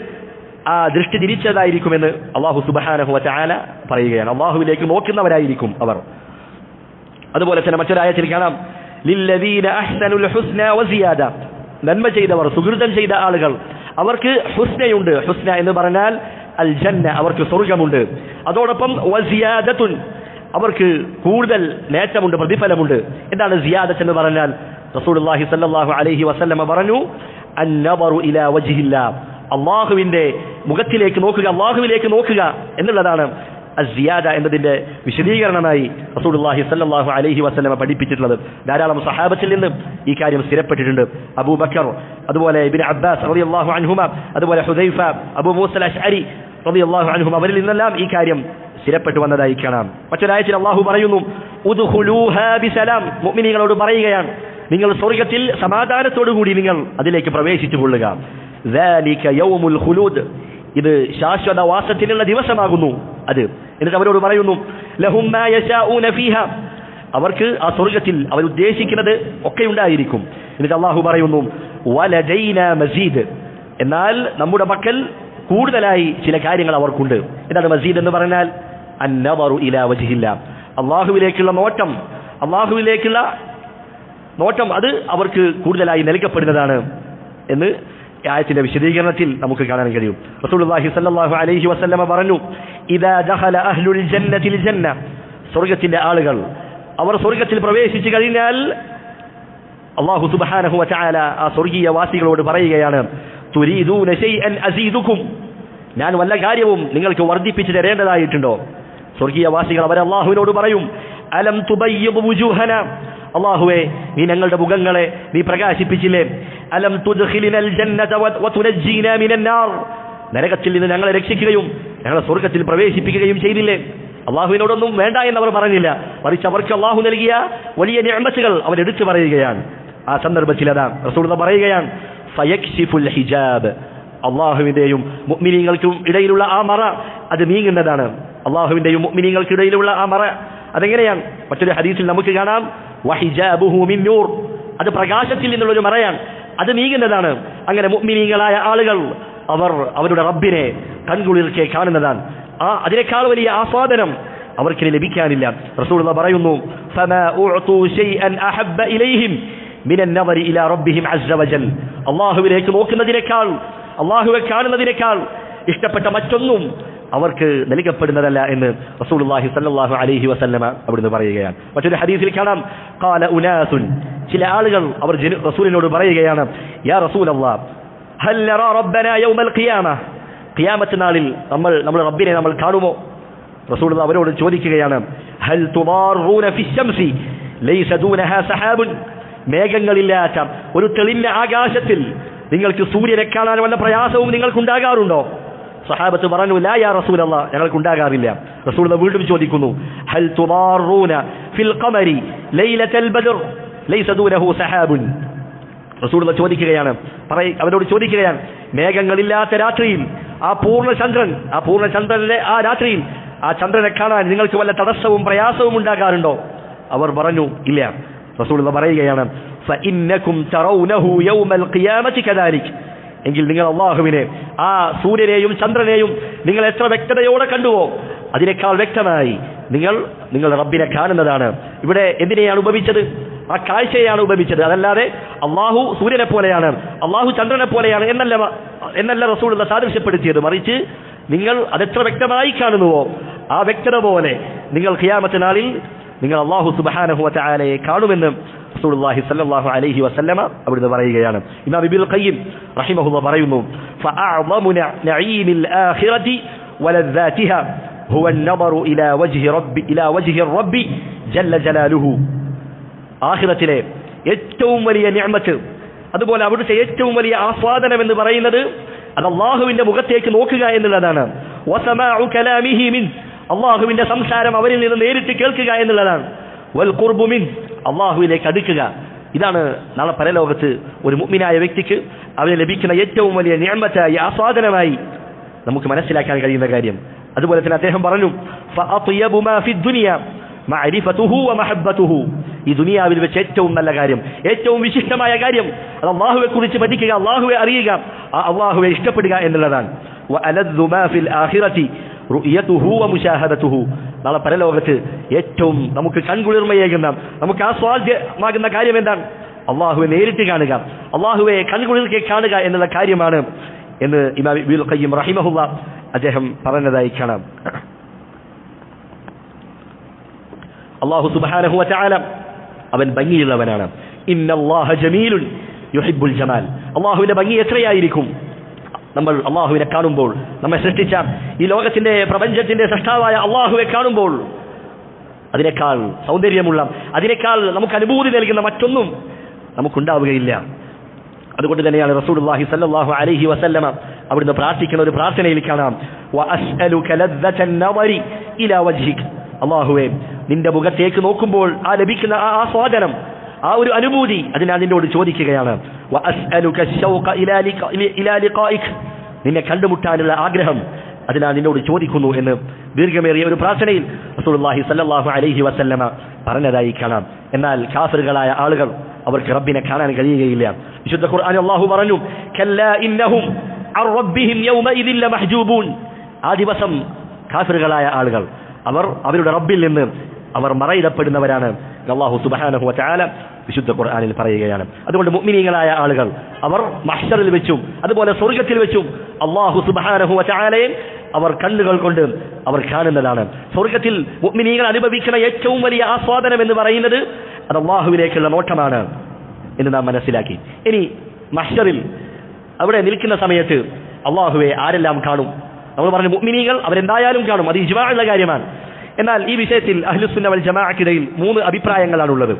ആ ദൃഷ്ടി തിരിച്ചതായിരിക്കുമെന്ന് അല്ലാഹു സുബ്ഹാനഹു വ തആല പറയുകയാണ്. അല്ലാഹുവിലേക്ക് നോക്കുന്നവരായിരിക്കും അവർ. അതുപോലെ തന്നെ മറ്റൊരായത്തിൽ കാണാം, ലില്ലദീന അഹ്സനുൽ ഹുസ്ന വസിയാദ. നന്മ ചെയ്തവർ, സുകൃതം ചെയ്ത ആളുകൾ, അവർക്ക് ഹുസ്നയുണ്ട്. ഹുസ്ന എന്ന് പറഞ്ഞാൽ അൽ ജന്ന, അവർക്ക് സ്വർഗമുണ്ട്. അതോടൊപ്പം വസിയാദത്തുൻ, അവർക്ക് കൂടുതൽ നേട്ടമുണ്ട്, പ്രതിഫലമുണ്ട്. എന്താണ് സിയാദത്ത് എന്ന് പറഞ്ഞാൽ? റസൂലുള്ളാഹി സ്വല്ലല്ലാഹു അലൈഹി വസല്ലമ പറഞ്ഞു, അന്നദറു ഇലാ വജ്ഹില്ലാ. അല്ലാഹുവിന്റെ മുഖത്തിലേക്ക് നോക്കുക, അല്ലാഹുവിലേക്ക് നോക്കുക എന്നുള്ളതാണ് അസിയാദ എന്നതിന്റെ വിശദീകരണമായി റസൂലുള്ളാഹി സ്വല്ലല്ലാഹു അലൈഹി വസല്ലമ പഠിപ്പിച്ചിട്ടുള്ളത്. ധാരാളം സഹാബത്തിൽ നിന്ന് ഈ കാര്യം സ്ഥിരപ്പെട്ടിട്ടുണ്ട്. അബൂബക്കർ, അതുപോലെ ഇബ്നു അബ്ബാസ് റളിയല്ലാഹു അൻഹുമ, അതുപോലെ ഹുദൈഫ, അബൂ മൂസൽ അശ്അരി റളിയല്ലാഹു അൻഹുമ, അവരിൽ നിന്നെല്ലാം ഈ കാര്യം സ്ഥിരപ്പെട്ടു വന്നതായി കാണാം. മറ്റൊരായത്തിൽ അല്ലാഹു പറയുന്നു, ഉദ്ഖുലൂഹാ ബിസലാം. മുഅ്മിനീങ്ങളോട് പറയുകയാണ്, നിങ്ങൾ സ്വർഗ്ഗത്തിൽ സമാധാനത്തോടുകൂടി നിങ്ങൾ അതിലേക്ക് പ്രവേശിച്ചു കൊള്ളുക. ദാലിക യൗമുൽ ഖുലൂദ്. ഇത് ശാശ്വത വാസത്തിനുള്ള ദിവസമാകുന്നു അത്. എന്നിട്ട് അവരോട് പറയുന്നു, ലഹും മാ യശാഊന ഫീഹാ. അവർക്ക് ആ സ്വർഗ്ഗത്തിൽ അവർ ഉദ്ദേശിക്കുന്നത് ഒക്കെ ഉണ്ടായിരിക്കും. എന്നിട്ട് അല്ലാഹു പറയുന്നു, വലദൈനാ മസീദ്. എന്നാൽ നമ്മുടെ പക്കൽ കൂടുതലായി ചില കാര്യങ്ങൾ അവർക്കുണ്ട്. എന്താണ് മസീദ് എന്ന് പറഞ്ഞാൽ? അന്നദറു ഇലാ വജ്ഹില്ലാ. അല്ലാഹുവിലേക്കുള്ള നോട്ടം, അല്ലാഹുവിലേക്കുള്ള നോട്ടം അത് അവർക്ക് കൂടുതലായി നൽകപ്പെടുന്നതാണ് എന്ന് ആയത്തിന്റെ വിശദീകരണത്തിൽ നമുക്ക് കാണാൻ കഴിയും. റസൂലുള്ളാഹി സ്വല്ലല്ലാഹു അലൈഹി വസല്ലമ പറഞ്ഞു, ഇദാ ദഖല അഹ്ലുൽ ജന്നത്തിൽ ജന്ന, സ്വർഗ്ഗത്തിന്റെ ആളുകൾ അവർ സ്വർഗ്ഗത്തിൽ പ്രവേശിച്ചു കഴിഞ്ഞാൽ അല്ലാഹു സുബ്ഹാനഹു വ തആല ആ സ്വർഗീയ വാസികളോട് പറയുകയാണ്, തുരീദൂന ശൈഅൻ അസീദുക്കും, ഞാൻ വല്ല കാര്യവും നിങ്ങൾക്ക് വർദ്ധിപ്പിച്ചു തരേണ്ടതായിട്ടുണ്ടോ? സ്വർഗീയ വാസികൾ അവർ അല്ലാഹുവിനോട് പറയും, അലം തുബയ്യിദ് വുജൂഹന, അല്ലാഹുവേ നീ ഞങ്ങളുടെ മുഖങ്ങളെ നീ പ്രകാശിപ്പിച്ചില്ലേ, അലം തുദ്ഖിലിനൽ ജന്നത വതുനജ്ജീനാ മിനൻ നാർ, നരകത്തിൽ നിന്ന് ഞങ്ങളെ രക്ഷിക്കുകയും ഞങ്ങളെ സ്വർഗ്ഗത്തിൽ പ്രവേശിപ്പിക്കുകയും ചെയ്തില്ലേ? അല്ലാഹുവിനോടൊന്നും വേണ്ട എന്നവർ പറഞ്ഞില്ല, മറിച്ച് അവർക്ക് അല്ലാഹു നൽകിയ വലിയ നിഅമത്തുകൾ അവർ എടുത്തു പറയുകയാണ്. ആ സന്ദർഭത്തിൽ അതാ റസൂലുള്ളാഹി പറയുകയാണ്, ഫയക്ഷിഫുൽ ഹിജാബ്, അല്ലാഹുവിന്റെയും മുഅ്മിനീങ്ങൾക്കും ഇടയിലുള്ള ആ മറ അത് നീങ്ങുന്നതാണ്. അല്ലാഹുവിന്റെയും മുഅ്മിനീങ്ങൾക്കിടയിലുള്ള ആ മറ അതെങ്ങനെയാണ്? മറ്റൊരു ഹദീസിൽ നമുക്ക് കാണാം, വഹിജാബുഹു മിൻ നൂർ, അത് പ്രകാശത്തിൽ നിന്നുള്ളൊരു മറയാണ്, അത് നീങ്ങുന്നതാണ്. അങ്ങനെ മുഅ്മിനീങ്ങളായ ആളുകൾ അവർ അവരുടെ റബ്ബിനെ കൺകുളിർക്കെ കാണുന്നതാണ്. അതിനേക്കാൾ വലിയ ആസ്വാദനം അവർക്ക് ലഭിക്കാനില്ല. റസൂലുള്ളാഹി പറയുന്നു, ഫമാ ഉഅതു ശൈഅൻ അഹബ്ബ ഇലൈഹിം മിനൻ നദരി ഇലാ റബ്ബിഹിം അസ്സ വജൽ, അല്ലാഹുവിലേക്ക് നോക്കുന്നതിനേക്കാൾ അല്ലാഹുവെ കാണുന്നതിനേക്കാൾ ഇഷ്ടപ്പെട്ട മറ്റൊന്നും അവർക്ക് നൽകപ്പെടുന്നതല്ല എന്ന് റസൂലുള്ളാഹി സ്വല്ലല്ലാഹു അലൈഹി വസല്ലമ അവിടുന്ന് പറയുകയാണ്. മറ്റൊരു ഹദീസിൽ കാണാം, ഖാല ഉനാസുൻ, ചില ആളുകൾ അവർ റസൂലിനോട് പറയുകയാണ്, യാ റസൂലല്ലാഹ് ഹൽ നറാ റബ്ബനാ യൗമൽ ഖിയാമ, ഖിയാമത്ത് നാളിൽ നമ്മൾ റബ്ബിനെ നമ്മൾ കാണുമോ? റസൂലുള്ളാഹി അവരോട് ചോദിക്കുകയാണ്, ഹൽ തുദാറൂന ഫിശ്ശംസി ലൈസ ദൂനഹാ സഹാബുൻ, മേഘങ്ങളില്ലാത്ത ഒരു തെളിഞ്ഞ ആകാശത്തിൽ നിങ്ങൾക്ക് സൂര്യനെ കാണാൻ വല്ല പ്രയാസവും നിങ്ങൾക്കുണ്ടാകാറുണ്ടോ? സഹാബത്ത് പറഞ്ഞു, ലാ യാ റസൂലല്ലാഹ്, ഞങ്ങൾക്കുണ്ടാകാറില്ല. റസൂലുള്ളാഹി വീണ്ടും ചോദിക്കുന്നു, ഹൽ തുദാറൂന ഫിൽ ഖമരി ലൈലത്തൽ ബദർ ലൈസ ദൂനഹു സഹാബുൻ, റസൂലുള്ളാഹി ചോദിക്കുകയാണ്, അവരോട് ചോദിക്കുകയാണ്, മേഘങ്ങളില്ലാത്ത രാത്രിയിൽ ആ പൂർണ്ണചന്ദ്രന്റെ ആ രാത്രിയിൽ ആ ചന്ദ്രനെ കാണാൻ നിങ്ങൾക്ക് വല്ല തടസ്സവും പ്രയാസവും ഉണ്ടാകാറുണ്ടോ? അവർ പറഞ്ഞു, ഇല്ല. റസൂലുള്ളാഹി പറയുകയാണ്, ഫഇന്നകും തറൗനഹു യൗമൽ ഖിയാമത്തി കദാലിക്, എങ്കിൽ നിങ്ങൾ അല്ലാഹുവിനെ ആ സൂര്യനെയും ചന്ദ്രനെയും നിങ്ങൾ എത്ര വ്യക്തതയോടെ കണ്ടുവോ അതിനേക്കാൾ വ്യക്തമായി നിങ്ങളുടെ റബ്ബിനെ കാണുന്നതാണ്. ഇവിടെ എന്തിനെയാണ് ഉപമിച്ചത്? ആ കാഴ്ചയെയാണ് ഉപമിച്ചത്. അതല്ലാതെ അല്ലാഹു സൂര്യനെ പോലെയാണ്, അല്ലാഹു ചന്ദ്രനെ പോലെയാണ് എന്നല്ല റസൂലുള്ളാഹി സാദൃശ്യപ്പെടുത്തിയത്. മറിച്ച് നിങ്ങൾ അതെത്ര വ്യക്തമായി കാണുന്നുവോ ആ വ്യക്തത പോലെ നിങ്ങൾ ഖിയാമത്ത് നാളിൽ നിങ്ങൾ അല്ലാഹു സുബ്ഹാനഹു വ തആലയെ കാണുമെന്ന് റസൂലുള്ളാഹി സ്വല്ലല്ലാഹു അലൈഹി വസല്ലമ അവിടുന്ന് പറയുകയാണ്. ഇമാം ഇബ്നുൽ ഖയ്യിം റഹിമഹുല്ലാഹ് പറയുന്നു, ഫഅഅ്ളമു നഈമിൽ ആഖിറതി വലദ്ദാതിഹാ ഹുവ അൻ-നദറു ഇലാ വജ്ഹി റബ്ബി ജല്ല ജലാലുഹു, ആഖിറത്തിലെ ഏറ്റവും വലിയ നിഅമത്ത്, അതുപോലെ അവിടുത്തെ ഏറ്റവും വലിയ ആസ്വാദനം എന്ന് പറയുന്നത് അത് അല്ലാഹുവിന്റെ മുഖത്തേക്ക് നോക്കുക എന്നുള്ളതാണ്. വസമാഉ കലാമിഹി മിൻ, അല്ലാഹുവിന്റെ സംസാരം അവരിൽ നിന്ന് നേരിട്ട് കേൾക്കുക എന്നുള്ളതാണ്. വൽ ഖുർബു മിൻ, അല്ലാഹുവിലേക്ക് അടുക്കുക. ഇതാണ് നാളെ പരലോകത്ത് ഒരു മുഅ്മിനായ വ്യക്തിക്ക് അവന് ലഭിക്കുന്ന ഏറ്റവും വലിയ നിഅമത്തായി ആസ്വാദനമായി നമുക്ക് മനസ്സിലാക്കാൻ കഴിയുന്ന കാര്യം. അതുപോലെ തന്നെ അദ്ദേഹം പറഞ്ഞു, ഫഅത്യബു മാ ഫി ദുനിയ മഅരിഫതുഹു വമഹബ്ബതുഹു, ഈ ദുനിയാവിൽ വെച്ച് ഏറ്റവും നല്ല കാര്യം, ഏറ്റവും വിശിഷ്ടമായ കാര്യം അത് അല്ലാഹുവെ കുറിച്ച് പഠിക്കുക, അല്ലാഹുവെ അറിയുക, അല്ലാഹുവെ ഇഷ്ടപ്പെടുക എന്നുള്ളതാണ്. വഅലദ്ദു മാ ഫിൽ ആഖിറതി റുയതുഹു വമുശാഹദതുഹു, നാളെ പരലോകത്ത് ഏറ്റവും നമുക്ക് കൺകുളിർമയേകുന്ന നമുക്ക് ആസ്വാദ്യമാകുന്ന കാര്യം എന്താണ്? അല്ലാഹുവെ നേരിട്ട് കാണുക, അല്ലാഹുവെ കൺകുളിർക്കെ കാണുക എന്നുള്ള കാര്യമാണ് എന്ന് ഇമാം ഇബ്നുൽ ഖയ്യിം റഹിമഹുല്ലാഹ് അദ്ദേഹം പറഞ്ഞതായി കാണാം. അല്ലാഹു സുബ്ഹാനഹു വ തആല അവൻ ഭംഗിയുള്ളവനാണ്. ഇന്നല്ലാഹ ജമീലുൻ യുഹിബ്ബുൽ ജമാൽ, അല്ലാഹുവിന്റെ ഭംഗി എത്രയായിരിക്കും? നമ്മൾ അല്ലാഹുവിനെ കാണുമ്പോൾ, നമ്മെ സൃഷ്ടിച്ച ഈ ലോകത്തിന്റെ പ്രപഞ്ചത്തിന്റെ സൃഷ്ടാവായ അല്ലാഹുവെ കാണുമ്പോൾ അതിനേക്കാൾ സൗന്ദര്യമുള്ള, അതിനേക്കാൾ നമുക്ക് അനുഭൂതി നൽകുന്ന മറ്റൊന്നും നമുക്കുണ്ടാവുകയില്ല. അതുകൊണ്ട് തന്നെയാണ് റസൂലുള്ളാഹി സ്വല്ലല്ലാഹു അലൈഹി വസല്ലമ അവിടുന്ന് പ്രാർത്ഥിക്കുന്ന ഒരു പ്രാർത്ഥനയിൽ കാണാം, വഅസ്അലുക ലദ്ദതൻ നദരി ഇലാ വജ്ഹിക, അല്ലാഹുവേ നിന്റെ മുഖത്തേക്ക് നോക്കുമ്പോൾ ആ ലഭിക്കുന്ന ആ ആസ്വാദനം, ആ ഒരു അനുഭൂതി, അതിനാൽ നിന്നോട് ചോദിക്കുകയാണ്. വഅസ്അലുക ശൗഖ ഇലാ ലിഖായിക, നിന്നെ കണ്ടുമുട്ടാനുള്ള ആഗ്രഹം, അതിനാൽ നിന്നോട് ചോദിക്കുന്നു എന്ന് ദീർഘമേറിയ ഒരു പ്രാർത്ഥനയിൽ റസൂലുള്ളാഹി സ്വല്ലല്ലാഹു അലൈഹി വസല്ലമ പറഞ്ഞതായി കാണാം. എന്നാൽ കാഫിറുകളായ ആളുകൾ അവർക്ക് റബ്ബിനെ കാണാൻ കഴിയുകയില്ല. വിശുദ്ധ ഖുർആനിൽ അല്ലാഹു പറഞ്ഞു, കല്ലാ ഇന്നഹും അൻ റബ്ബിഹിം യൗമഇദിൻ ലമഹ്ജൂബൂൻ, ആ ദിവസം കാഫിറുകളായ ആളുകൾ അവരുടെ റബ്ബിൽ നിന്ന് അവർ മറയിടപ്പെടുന്നവരാണ്. അല്ലാഹു സുബ്ഹാനഹു വ തആല വിശുദ്ധ ഖുർആനിൽ പറയുകയാണ്. അതുകൊണ്ട് മുഅ്മിനീങ്ങളായ ആളുകൾ അവർ മഹ്ശറിൽ വെച്ചും അതുപോലെ സ്വർഗ്ഗത്തിൽ വെച്ചും അല്ലാഹു സുബ്ഹാനഹു വ തആലയെ അവർ കണ്ണുകൾ കൊണ്ട് അവർ കാണുന്നതാണ്. സ്വർഗ്ഗത്തിൽ മുഅ്മിനീങ്ങൾ അനുഭവിക്കുന്ന ഏറ്റവും വലിയ ആസ്വാദനം എന്ന് പറയുന്നത് അത് അല്ലാഹുവിലേക്കുള്ള നോട്ടമാണ് എന്ന് നാം മനസ്സിലാക്കി. ഇനി മഹ്ശറിൽ അവിടെ നിൽക്കുന്ന സമയത്ത് അല്ലാഹുവെ ആരെല്ലാം കാണും? നമ്മൾ പറഞ്ഞു മുഅ്മിനീങ്ങൾ അവരെന്തായാലും കാണും, അത് ഇജ്മാഉള്ള കാര്യമാണ്. എന്നാൽ ഈ വിഷയത്തിൽ അഹ്ലുസുന്ന വൽ ജമാഅക്കിടയിൽ മൂന്ന് അഭിപ്രായങ്ങളാണുള്ളത്.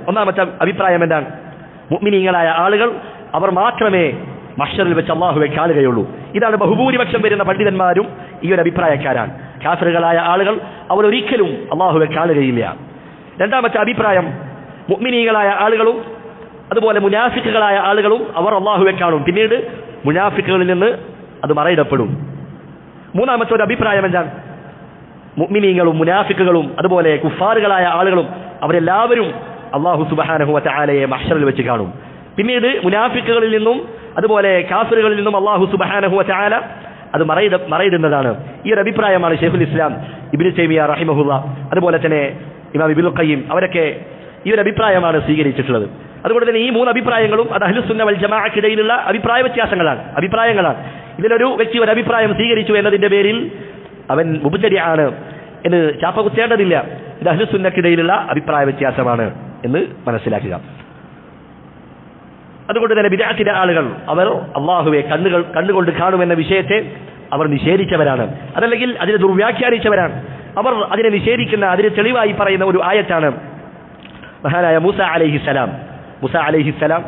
ഒന്നാമത്തെ അഭിപ്രായം എന്താണ്? മുഅ്മിനീങ്ങളായ ആളുകൾ അവർ മാത്രമേ മഹ്ശറിൽ വെച്ച് അല്ലാഹുവെ കാണുകയുള്ളൂ. ഇതാണ് ബഹുഭൂരിപക്ഷം വരുന്ന പണ്ഡിതന്മാരും ഈ ഒരു അഭിപ്രായക്കാരാണ്. കാഫിറുകളായ ആളുകൾ അവർ ഒരിക്കലും അല്ലാഹുവെ കാണുകയില്ല. രണ്ടാമത്തെ അഭിപ്രായം മുഅ്മിനീങ്ങളായ ആളുകളും അതുപോലെ മുനാഫിക്കുകളായ ആളുകളും അവർ അല്ലാഹുവെ കാണും, പിന്നീട് മുനാഫിക്കുകളിൽ നിന്ന് അത് മറയിടപ്പെടും. മൂന്നാമത്തെ ഒരു അഭിപ്രായം എന്താണ്? മുഅ്മിനീങ്ങളും മുനാഫിക്കുകളും അതുപോലെ കുഫാറുകളായ ആളുകളും അവരെല്ലാവരും അല്ലാഹു സുബ്ഹാനഹു വ തആലയെ മഹ്ശറിൽ വെച്ച് കാണും. പിന്നീട് മുനാഫിക്കുകളിൽ നിന്നും അതുപോലെ കാഫിറുകളിൽ നിന്നും അല്ലാഹു സുബ്ഹാനഹു വ തആല അത് മറയിടുന്നതാണ്. ഈ ഒരു അഭിപ്രായമാണ് ശൈഖുൽ ഇസ്ലാം ഇബ്നു തൈമിയ റഹിമഹുല്ലാ അതുപോലെ തന്നെ ഇമാം ഇബ്നുൽ ഖയ്യിം അവരൊക്കെ ഈ ഒരു അഭിപ്രായമാണ് സ്വീകരിച്ചിട്ടുള്ളത്. അതുകൊണ്ട് തന്നെ ഈ മൂന്ന് അഭിപ്രായങ്ങളും അത് അഹ്ലുസുന്ന വൽ ജമാഅക്കിടയിലുള്ള അഭിപ്രായ അഭിപ്രായങ്ങളാണ്. ഇതിലൊരു വ്യക്തി ഒരു അഭിപ്രായം സ്വീകരിച്ചു എന്നതിന്റെ പേരിൽ അവൻ മുബ്തദിഅാണ് എന്ന് ചാപ്പ കുത്തേണ്ടതില്ല. ഇത് അഹ്ലുസുന്നക്കിടയിലുള്ള അഭിപ്രായ വ്യത്യാസമാണ് എന്ന് മനസ്സിലാക്കുക. അതുകൊണ്ട് തന്നെ ബിദ്അത്തിന്റെ ആളുകൾ അവർ അല്ലാഹുവെ കണ്ണുകൊണ്ട് കാണുമെന്ന വിഷയത്തെ അവർ നിഷേധിച്ചവരാണ്, അതല്ലെങ്കിൽ അതിനെ ദുർവ്യാഖ്യാനിച്ചവരാണ്. അവർ അതിനെ നിഷേധിക്കുന്ന, അതിന് തെളിവായി പറയുന്ന ഒരു ആയത്താണ് മഹാനായ മൂസ അലൈഹിസ്സലാം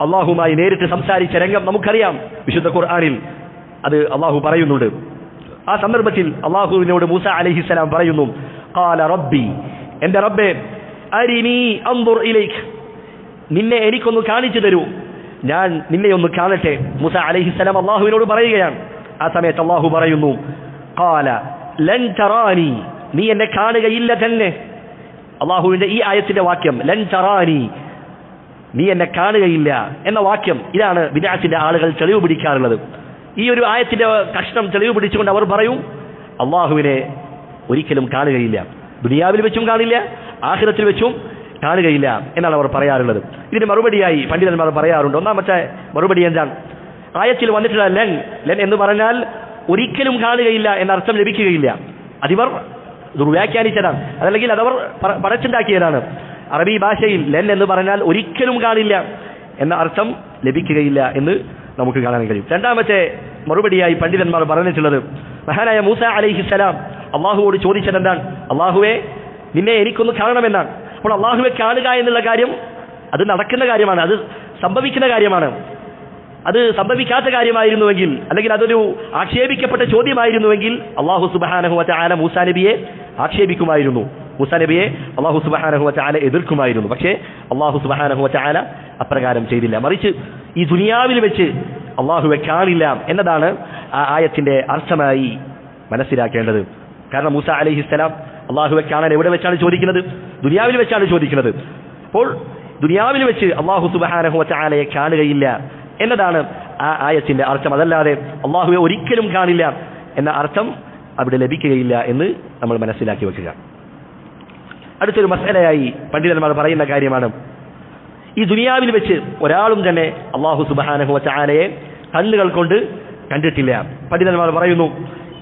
അല്ലാഹുമായി നേരിട്ട് സംസാരിച്ച രംഗം നമുക്കറിയാം. വിശുദ്ധ ഖുർആനിൽ അത് അല്ലാഹു പറയുന്നുണ്ട്. ആ സന്ദർഭത്തിൽ അല്ലാഹുവിനോട് മൂസ അലൈഹിസ്സലാം പറയുന്നു, ഖാല റബ്ബി, എൻ്റെ റബ്ബേ, അരിനി അൻദുർ ഇലൈക്, നിന്നെ എനിക്കൊന്ന് കാണിച്ചു തരൂ, ഞാൻ നിന്നെ ഒന്ന് കാണട്ടെ. മൂസ അലൈഹിസ്സലാം അല്ലാഹുവിനോട് പറയുകയാണ്. ആ സമയത്ത് അല്ലാഹു പറയുന്നു, ഖാല ലൻ തറാനി, നീ എന്നെ കാണുകയില്ല തന്നെ. അല്ലാഹുവിന്റെ ഈ ആയത്തിന്റെ വാക്യം ലൻ തറാനി, നീ എന്നെ കാണുകയില്ല എന്ന വാക്യം, ഇതാണ് ബിദ്അത്തിന്റെ ആളുകൾ തെളിവ് പിടിക്കാറുള്ളത്. ഈ ഒരു ആയത്തിന്റെ കഷ്ണം തെളിവ് പിടിച്ചുകൊണ്ട് അവർ പറയും അല്ലാഹുവിനെ ഒരിക്കലും കാണുകയില്ല, ദുനിയാവിൽ വെച്ചും കാണില്ല, ആഖിറത്തിൽ വെച്ചും കാണുകയില്ല എന്നാണ് അവർ പറയാറുള്ളത്. ഇതിന് മറുപടിയായി പണ്ഡിതന്മാർ പറയാറുണ്ട്. ഒന്നാമത്തെ മറുപടി എന്താണ്? ആയത്തിൽ വന്നിട്ടുള്ള ലൻ എന്ന് പറഞ്ഞാൽ ഒരിക്കലും കാണുകയില്ല എന്നർത്ഥം ലഭിക്കുകയില്ല. അതിവർ ദുർവ്യാഖ്യാനിച്ചതാണ്, അതല്ലെങ്കിൽ അതവർ പടച്ചുണ്ടാക്കിയതാണ്. അറബി ഭാഷയിൽ ലൻ എന്ന് പറഞ്ഞാൽ ഒരിക്കലും കാണില്ല എന്ന അർത്ഥം ലഭിക്കുകയില്ല എന്ന് നമുക്ക് കാണാൻ കഴിയും. രണ്ടാമത്തെ മറുപടിയായി പണ്ഡിതന്മാർ പറഞ്ഞിട്ടുള്ളത്, മഹാനായ മൂസ അലൈഹിസ്സലാം അള്ളാഹുവോട് ചോദിച്ചത് എന്താണ്? അള്ളാഹുവെ, നിന്നെ എനിക്കൊന്ന് കാണണമെന്നാണ്. അപ്പോൾ അള്ളാഹുവെ കാണുക എന്നുള്ള കാര്യം അത് നടക്കുന്ന കാര്യമാണ്, അത് സംഭവിക്കുന്ന കാര്യമാണ്. അത് സംഭവിക്കാത്ത കാര്യമായിരുന്നുവെങ്കിൽ, അല്ലെങ്കിൽ അതൊരു ആക്ഷേപിക്കപ്പെട്ട ചോദ്യമായിരുന്നുവെങ്കിൽ അല്ലാഹു സുബ്ഹാനഹു വ തആല മൂസാ നബിയെ ആക്ഷേപിക്കുമായിരുന്നു, മൂസാ നബിയെ അല്ലാഹു സുബ്ഹാനഹു വ തആല എതിർക്കുമായിരുന്നു. പക്ഷേ അല്ലാഹു സുബ്ഹാനഹു വ തആല അപ്രകാരം ചെയ്തില്ല. മറിച്ച് ഈ ദുനിയാവിൽ വെച്ച് അല്ലാഹുവെ കാണില്ല എന്നതാണ് ആ ആയത്തിന്റെ അർത്ഥമായി മനസ്സിലാക്കേണ്ടത്. കാരണം മൂസ അലൈഹിസ്സലാം അല്ലാഹുവെ കാണാൻ എവിടെ വെച്ചാണ് ചോദിക്കുന്നത്? ദുനിയാവിൽ വെച്ചാണ് ചോദിക്കുന്നത്. അപ്പോൾ ദുനിയാവിൽ വെച്ച് അല്ലാഹു സുബ്ഹാനഹു വ തആലയെ കാണുകയില്ല എന്നതാണ് ആ ആയത്തിന്റെ അർത്ഥം. അതല്ലാതെ അല്ലാഹുവെ ഒരിക്കലും കാണില്ല എന്ന അർത്ഥം അവിടെ ലഭിക്കുകയില്ല എന്ന് നമ്മൾ മനസ്സിലാക്കി വെക്കുക. അടുത്തൊരു മസലയായി പണ്ഡിതന്മാർ പറയുന്ന കാര്യമാണ്, ഈ ദുനിയാവിൽ വെച്ച് ഒരാളും തന്നെ അല്ലാഹു സുബ്ഹാനഹു വ തആലയെ കണ്ണുകൾ കൊണ്ട് കണ്ടിട്ടില്ല. പണ്ഡിതന്മാർ പറയുന്നു,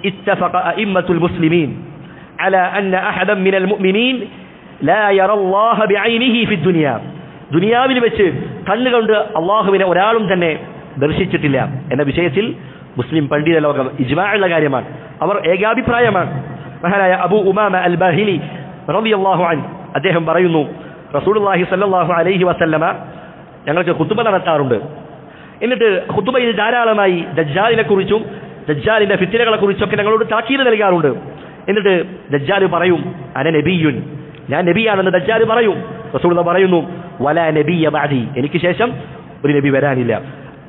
ഇത്തഫഖ അഇമ്മത്തുൽ മുസ്ലിമീൻ അലാ അന്ന അഹദൻ മിനൽ മുഅ്മിനീൻ ലാ യറ അല്ലാഹ ബിഐനിഹി ഫിദ് ദുനിയ. ദുനിയാവിൽ വെച്ച് കണ്ണുകൊണ്ട് അള്ളാഹുവിനെ ഒരാളും തന്നെ ദർശിച്ചിട്ടില്ല എന്ന വിഷയത്തിൽ മുസ്ലിം പണ്ഡിത ലോകം ഇജ്മാഉള്ള കാര്യമാണ്, അവർ ഏകാഭിപ്രായമാണ്. മഹാനായ അബൂ ഉമാമ അൽ ബാഹിലി റളിയല്ലാഹു അൻഹു അദ്ദേഹം പറയുന്നു, റസൂലുള്ളാഹി സ്വല്ലല്ലാഹു അലൈഹി വസല്ലമ ഞങ്ങൾക്ക് ഖുതുബ നടത്താറുണ്ട്. എന്നിട്ട് ഖുതുബയിൽ ധാരാളമായി ദജ്ജാലിനെ കുറിച്ചും ദജ്ജാലിന്റെ ഫിത്നകളെ കുറിച്ചൊക്കെ ഞങ്ങളോട് താക്കീത് നൽകാറുണ്ട്. എന്നിട്ട് ദജ്ജാൽ പറയും, അന നബിയുൻ, ഞാൻ നബിയാണെന്ന് ദജ്ജാൽ പറയും. റസൂലുള്ളാഹി പറയുന്നു, വലാ നബിയ ബഅദി, എനിക്ക് ശേഷം ഒരു നബി വരാനില്ല.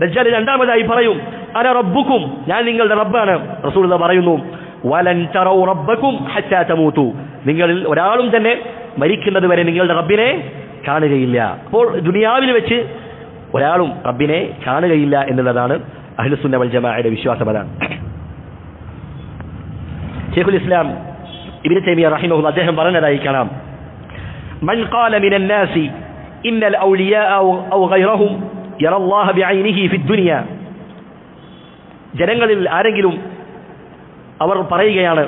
ദജ്ജാൽ രണ്ടാമതായി പറയും, അന റബ്ബുക്കും, ഞാൻ നിങ്ങളുടെ റബ്ബാണ്. റസൂലുള്ളാഹി പറയുന്നു, വലൻ തറൗ റബ്ബക്കും ഹത്താ തമൂതു, നിങ്ങളിൽ ഒരാളും തന്നെ മരിക്കുന്നത് വരെ നിങ്ങളുടെ റബ്ബിനെ കാണുകയില്ല. അപ്പോൾ ദുനിയാവിൽ വെച്ച് ഒരാളും റബ്ബിനെ കാണുകയില്ല എന്നുള്ളതാണ് അഹ്ലുസുന്ന വൽ ജമാഅയുടെ വിശ്വാസം. അതാണ് ശൈഖുൽ ഇസ്ലാം ഇബ്നു തൈമിയ റഹിമഹുല്ലാഹ് അദ്ദേഹം പറഞ്ഞതായി കാണാം, മൻ ഖാല മിനൻ നാസി ഇന്നൽ ഔലിയാ ഔ ഗൈറഹും യറ അല്ലാഹ ബിഐനിഹി ഫി ദുനിയ. ജനങ്ങളിൽ ആരെങ്കിലും അവർ പറയുകയാണ്,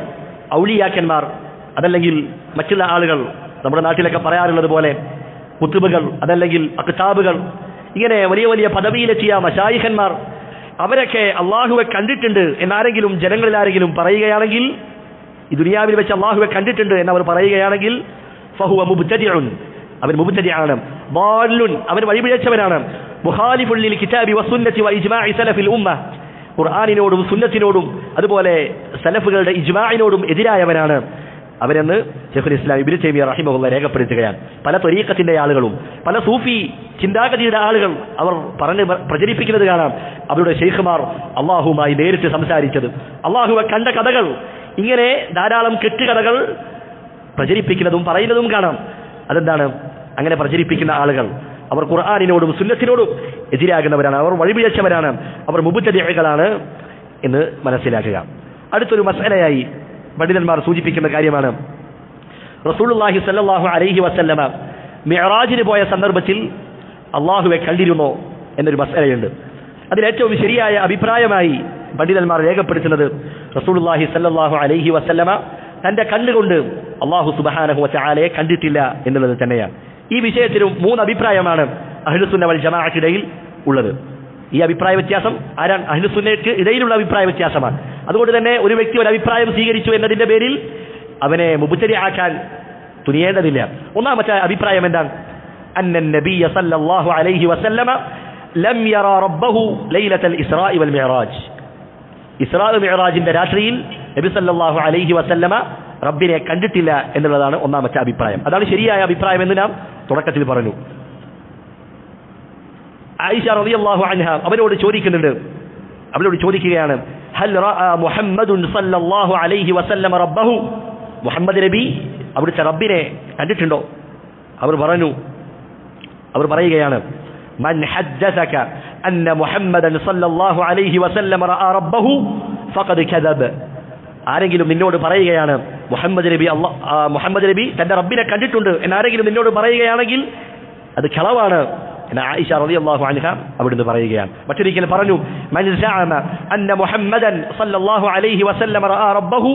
ഔലിയാക്കന്മാർ അതല്ലെങ്കിൽ മറ്റുള്ള ആളുകൾ, നമ്മുടെ നാട്ടിലൊക്കെ പറയാറുള്ളത് പോലെ കുത്തുബുകൾ അതല്ലെങ്കിൽ അക്താബുകൾ, ഇങ്ങനെ വലിയ വലിയ പദവിയിലെത്തിയ മശായിഖന്മാർ, അവരൊക്കെ അള്ളാഹുവെ കണ്ടിട്ടുണ്ട് എന്നാരെങ്കിലും ജനങ്ങളിൽ ആരെങ്കിലും പറയുകയാണെങ്കിൽ, ഈ ദുനിയാവിൽ വെച്ച് അള്ളാഹുവെ കണ്ടിട്ടുണ്ട് എന്നവർ പറയുകയാണെങ്കിൽ ഫഹുവ മുബ്തദിഉൻ, അവൻ മുബ്തദിആണ്, ضالٌ, അവൻ വഴിപിഴച്ചവനാണ്, മുഖാലിഫുൻ ലിൽ കിതാബി വസുന്നതി വഇജ്മാഇ സലഫിൽ ഉമ്മ, ഖുർആനിനോടും സുന്നത്തിനോടും അതുപോലെ സലഫുകളുടെ ഇജ്മാഇനോടും എതിരായവനാണ് അവരെന്ന് ശൈഖുൽ ഇസ്ലാം ഇബ്നു തൈമിയ്യ റഹിമഹുല്ലാഹ് രേഖപ്പെടുത്തുകയാണ്. പല ത്വരീഖത്തിന്റെ ആളുകളും പല സൂഫി ചിന്താഗതിയുടെ ആളുകൾ അവർ പറഞ്ഞ് പ്രചരിപ്പിക്കുന്നത് കാണാം. അവരുടെ ശൈഖുമാർ അള്ളാഹുവുമായി നേരിട്ട് സംസാരിച്ചത്, അള്ളാഹുവെ കണ്ട കഥകൾ, ഇങ്ങനെ ധാരാളം കെട്ടുകഥകൾ പ്രചരിപ്പിക്കുന്നതും പറയുന്നതും കാണാം. അതെന്താണ്? അങ്ങനെ പ്രചരിപ്പിക്കുന്ന ആളുകൾ അവർ ഖുർആനിനോടും സുന്നത്തിനോടും എതിരാകുന്നവരാണ്, അവർ വഴിപിഴച്ചവരാണ്, അവർ മുബ്തദിഅകളാണ് എന്ന് മനസ്സിലാക്കുക. അടുത്തൊരു മസ്അലയായി പണ്ഡിതന്മാർ സൂചിപ്പിക്കുന്ന കാര്യമാണ്, റസൂലുള്ളാഹി സ്വല്ലല്ലാഹു അലൈഹി വസല്ലമ മിഅ്റാജിന് പോയ സന്ദർഭത്തിൽ അള്ളാഹുവെ കണ്ടിരുന്നോ എന്നൊരു മസ്അലയുണ്ട്. അതിലേറ്റവും ശരിയായ അഭിപ്രായമായി പണ്ഡിതന്മാർ രേഖപ്പെടുത്തുന്നത് റസൂലുള്ളാഹി സ്വല്ലല്ലാഹു അലൈഹി വസല്ലമ തന്റെ കണ്ണുകൊണ്ട് അള്ളാഹു സുബ്ഹാനഹു വ തആലയെ കണ്ടിട്ടില്ല എന്നുള്ളത് തന്നെയാണ്. ഈ വിഷയത്തിലും 3 അഭിപ്രായമാണ് അഹ്ലുസുന്ന വൽ ജമാഅത്തിനിടയിൽ ഉള്ളത്. ഈ അഭിപ്രായ വ്യത്യാസം അഹ്ലുസുന്നയ്ക്ക് ഇടയിലുള്ള അഭിപ്രായ വ്യത്യാസമാണ്. അതുകൊണ്ട് തന്നെ ഒരു വ്യക്തി ഒരു അഭിപ്രായം സ്വീകരിച്ചു എന്നതിന്റെ പേരിൽ അവനെ മുബ്തദിഅാക്കാൻ തുനിയേണ്ടതില്ല. ഒന്നാമത്തെ അഭിപ്രായം എന്താണ്? അന്നൻ നബിയ സല്ലല്ലാഹു അലൈഹി വസല്ലമ ലം യറ റബ്ബഹു ലൈലത്തുൽ ഇസ്റാഇ വൽ മിഅ്റാജ്. ഇസ്റാ മിഅ്റാജിന്റെ രാത്രിയിൽ നബി സല്ലല്ലാഹു അലൈഹി വസല്ലമ റബ്ബിനെ കണ്ടിട്ടില്ല എന്നുള്ളതാണ് ഒന്നാമത്തെ അഭിപ്രായം. അതാണ് ശരിയായ അഭിപ്രായം എന്ന് നാം തുടക്കത്തിൽ പറഞ്ഞു. ആയിഷ റളിയല്ലാഹു അൻഹ അവരോട് ചോദിക്കുകയാണ്, ഹൽ റഅ മുഹമ്മദുൻ സല്ലല്ലാഹു അലൈഹി വസല്ലമ റബ്ബഹു, മുഹമ്മദ് നബി അവിടുത്തെ റബ്ബിനെ കണ്ടിട്ടുണ്ടോ? അവർ പറയുകയാണ്, മൻ ഹദ്ദസക അന്ന മുഹമ്മദൻ സല്ലല്ലാഹു അലൈഹി വസല്ലമ റഅ റബ്ബഹു ഫഖദ് കദബ. ആരെങ്കിലും നിന്നോട് പറയുകയാണ് മുഹമ്മദ് നബി തന്റെ റബ്ബിനെ കണ്ടിട്ടുണ്ട് എന്നാരെങ്കിലും നിന്നോട് പറയുകയാണെങ്കിൽ അത് കളവാണ് എന്ന് ആയിഷ റളിയല്ലാഹു അൻഹ അവിടുന്ന് പറയുകയാണ്. മറ്റൊരിക്കൽ പറഞ്ഞു, മൻ സഅമ അന്ന മുഹമ്മദൻ സല്ലല്ലാഹു അലൈഹി വസല്ലമ റഅ റബ്ബഹു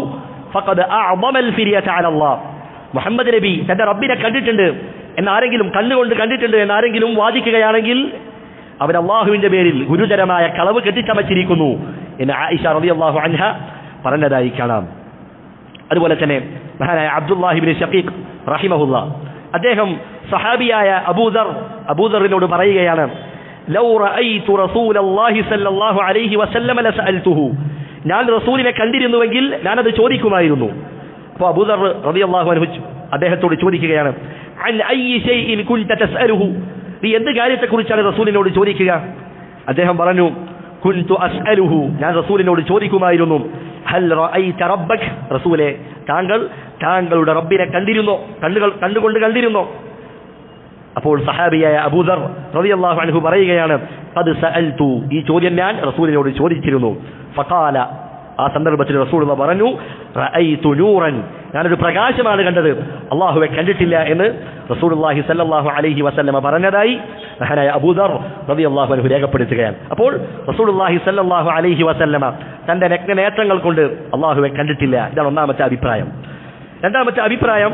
ഫഖദ് അഅദമ അൽ ഫിരിയത അലല്ലാഹ്. മുഹമ്മദ് നബി തന്റെ റബ്ബിനെ കണ്ടിട്ടുണ്ട് എന്നാരെങ്കിലും കണ്ണുകൊണ്ട് കണ്ടിട്ടുണ്ട് എന്നാരെങ്കിലും വാദിക്കുകയാണെങ്കിൽ അവൻ അള്ളാഹുവിന്റെ പേരിൽ ഗുരുതരമായ കളവ് കെട്ടിച്ചമച്ചിരിക്കുന്നു എന്ന് ആയിഷ റളിയല്ലാഹു അൻഹ പറഞ്ഞതായി കാണാം. അതുപോലെ തന്നെ മഹാനായ അബ്ദുല്ലാഹി ഇബ്നു ശഖീഖ് റഹിമഹുല്ലാ, അദ്ദേഹം സഹാബിയായ അബൂദറിനോട് പറയുകയാണ്, ലൗ റഅയ്തു റസൂലല്ലാഹി സ്വല്ലല്ലാഹു അലൈഹി വസല്ലമ ലസഅൽതുഹു, ഞാൻ റസൂലിനെ കണ്ടിരുന്നുവെങ്കിൽ ഞാനത് ചോദിക്കുമായിരുന്നു. അപ്പോൾ അബൂദർ റളിയല്ലാഹു അൻഹു അദ്ദേഹത്തോട് ചോദിക്കുകയാണ്, അൻ അയ്യി ശൈഇൻ കുൻത തസ്അലുഹു, നീ എന്ത് കാര്യത്തെക്കുറിച്ചാണ് റസൂലിനോട് ചോദിക്കുക? അദ്ദേഹം പറഞ്ഞു, കുൻതു അസ്അലുഹു, ഞാൻ റസൂലിനോട് ചോദിക്കുമായിരുന്നു, ഹൽ റഅയ്ത റബ്ബക, റസൂലേ താങ്കളുടെ റബ്ബിനെ കണ്ടുകൊണ്ട് കണ്ടിരുന്നോ? അപ്പോൾ സഹാബിയായ അബൂദർ റളിയല്ലാഹു അൻഹു പറയുകയാണ്, ഖദ് സഅൽതു, ഈ ചോദ്യം ഞാൻ റസൂലിനോട് ചോദിച്ചിരുന്നു. ഫഖാല, ആ സന്ദർഭത്തിൽ റസൂലുള്ളാഹി പറഞ്ഞു, റഅയ്തു നൂറൻ, ഞാനൊരു പ്രകാശമാണ് കണ്ടത്, അല്ലാഹുവെ കണ്ടിട്ടില്ല എന്ന് റസൂലുള്ളാഹി സ്വല്ലല്ലാഹു അലൈഹി വസല്ലമ പറഞ്ഞതായി മഹാനായ അബൂദർ റളിയല്ലാഹു അൻഹു രേഖപ്പെടുത്തുകയാണ്. അപ്പോൾ റസൂലുള്ളാഹി സ്വല്ലല്ലാഹു അലൈഹി വസല്ലമ തന്റെ നേത്രങ്ങൾ കൊണ്ട് അല്ലാഹുവെ കണ്ടിട്ടില്ല. ഇതാണ് ഒന്നാമത്തെ അഭിപ്രായം. രണ്ടാമത്തെ അഭിപ്രായം,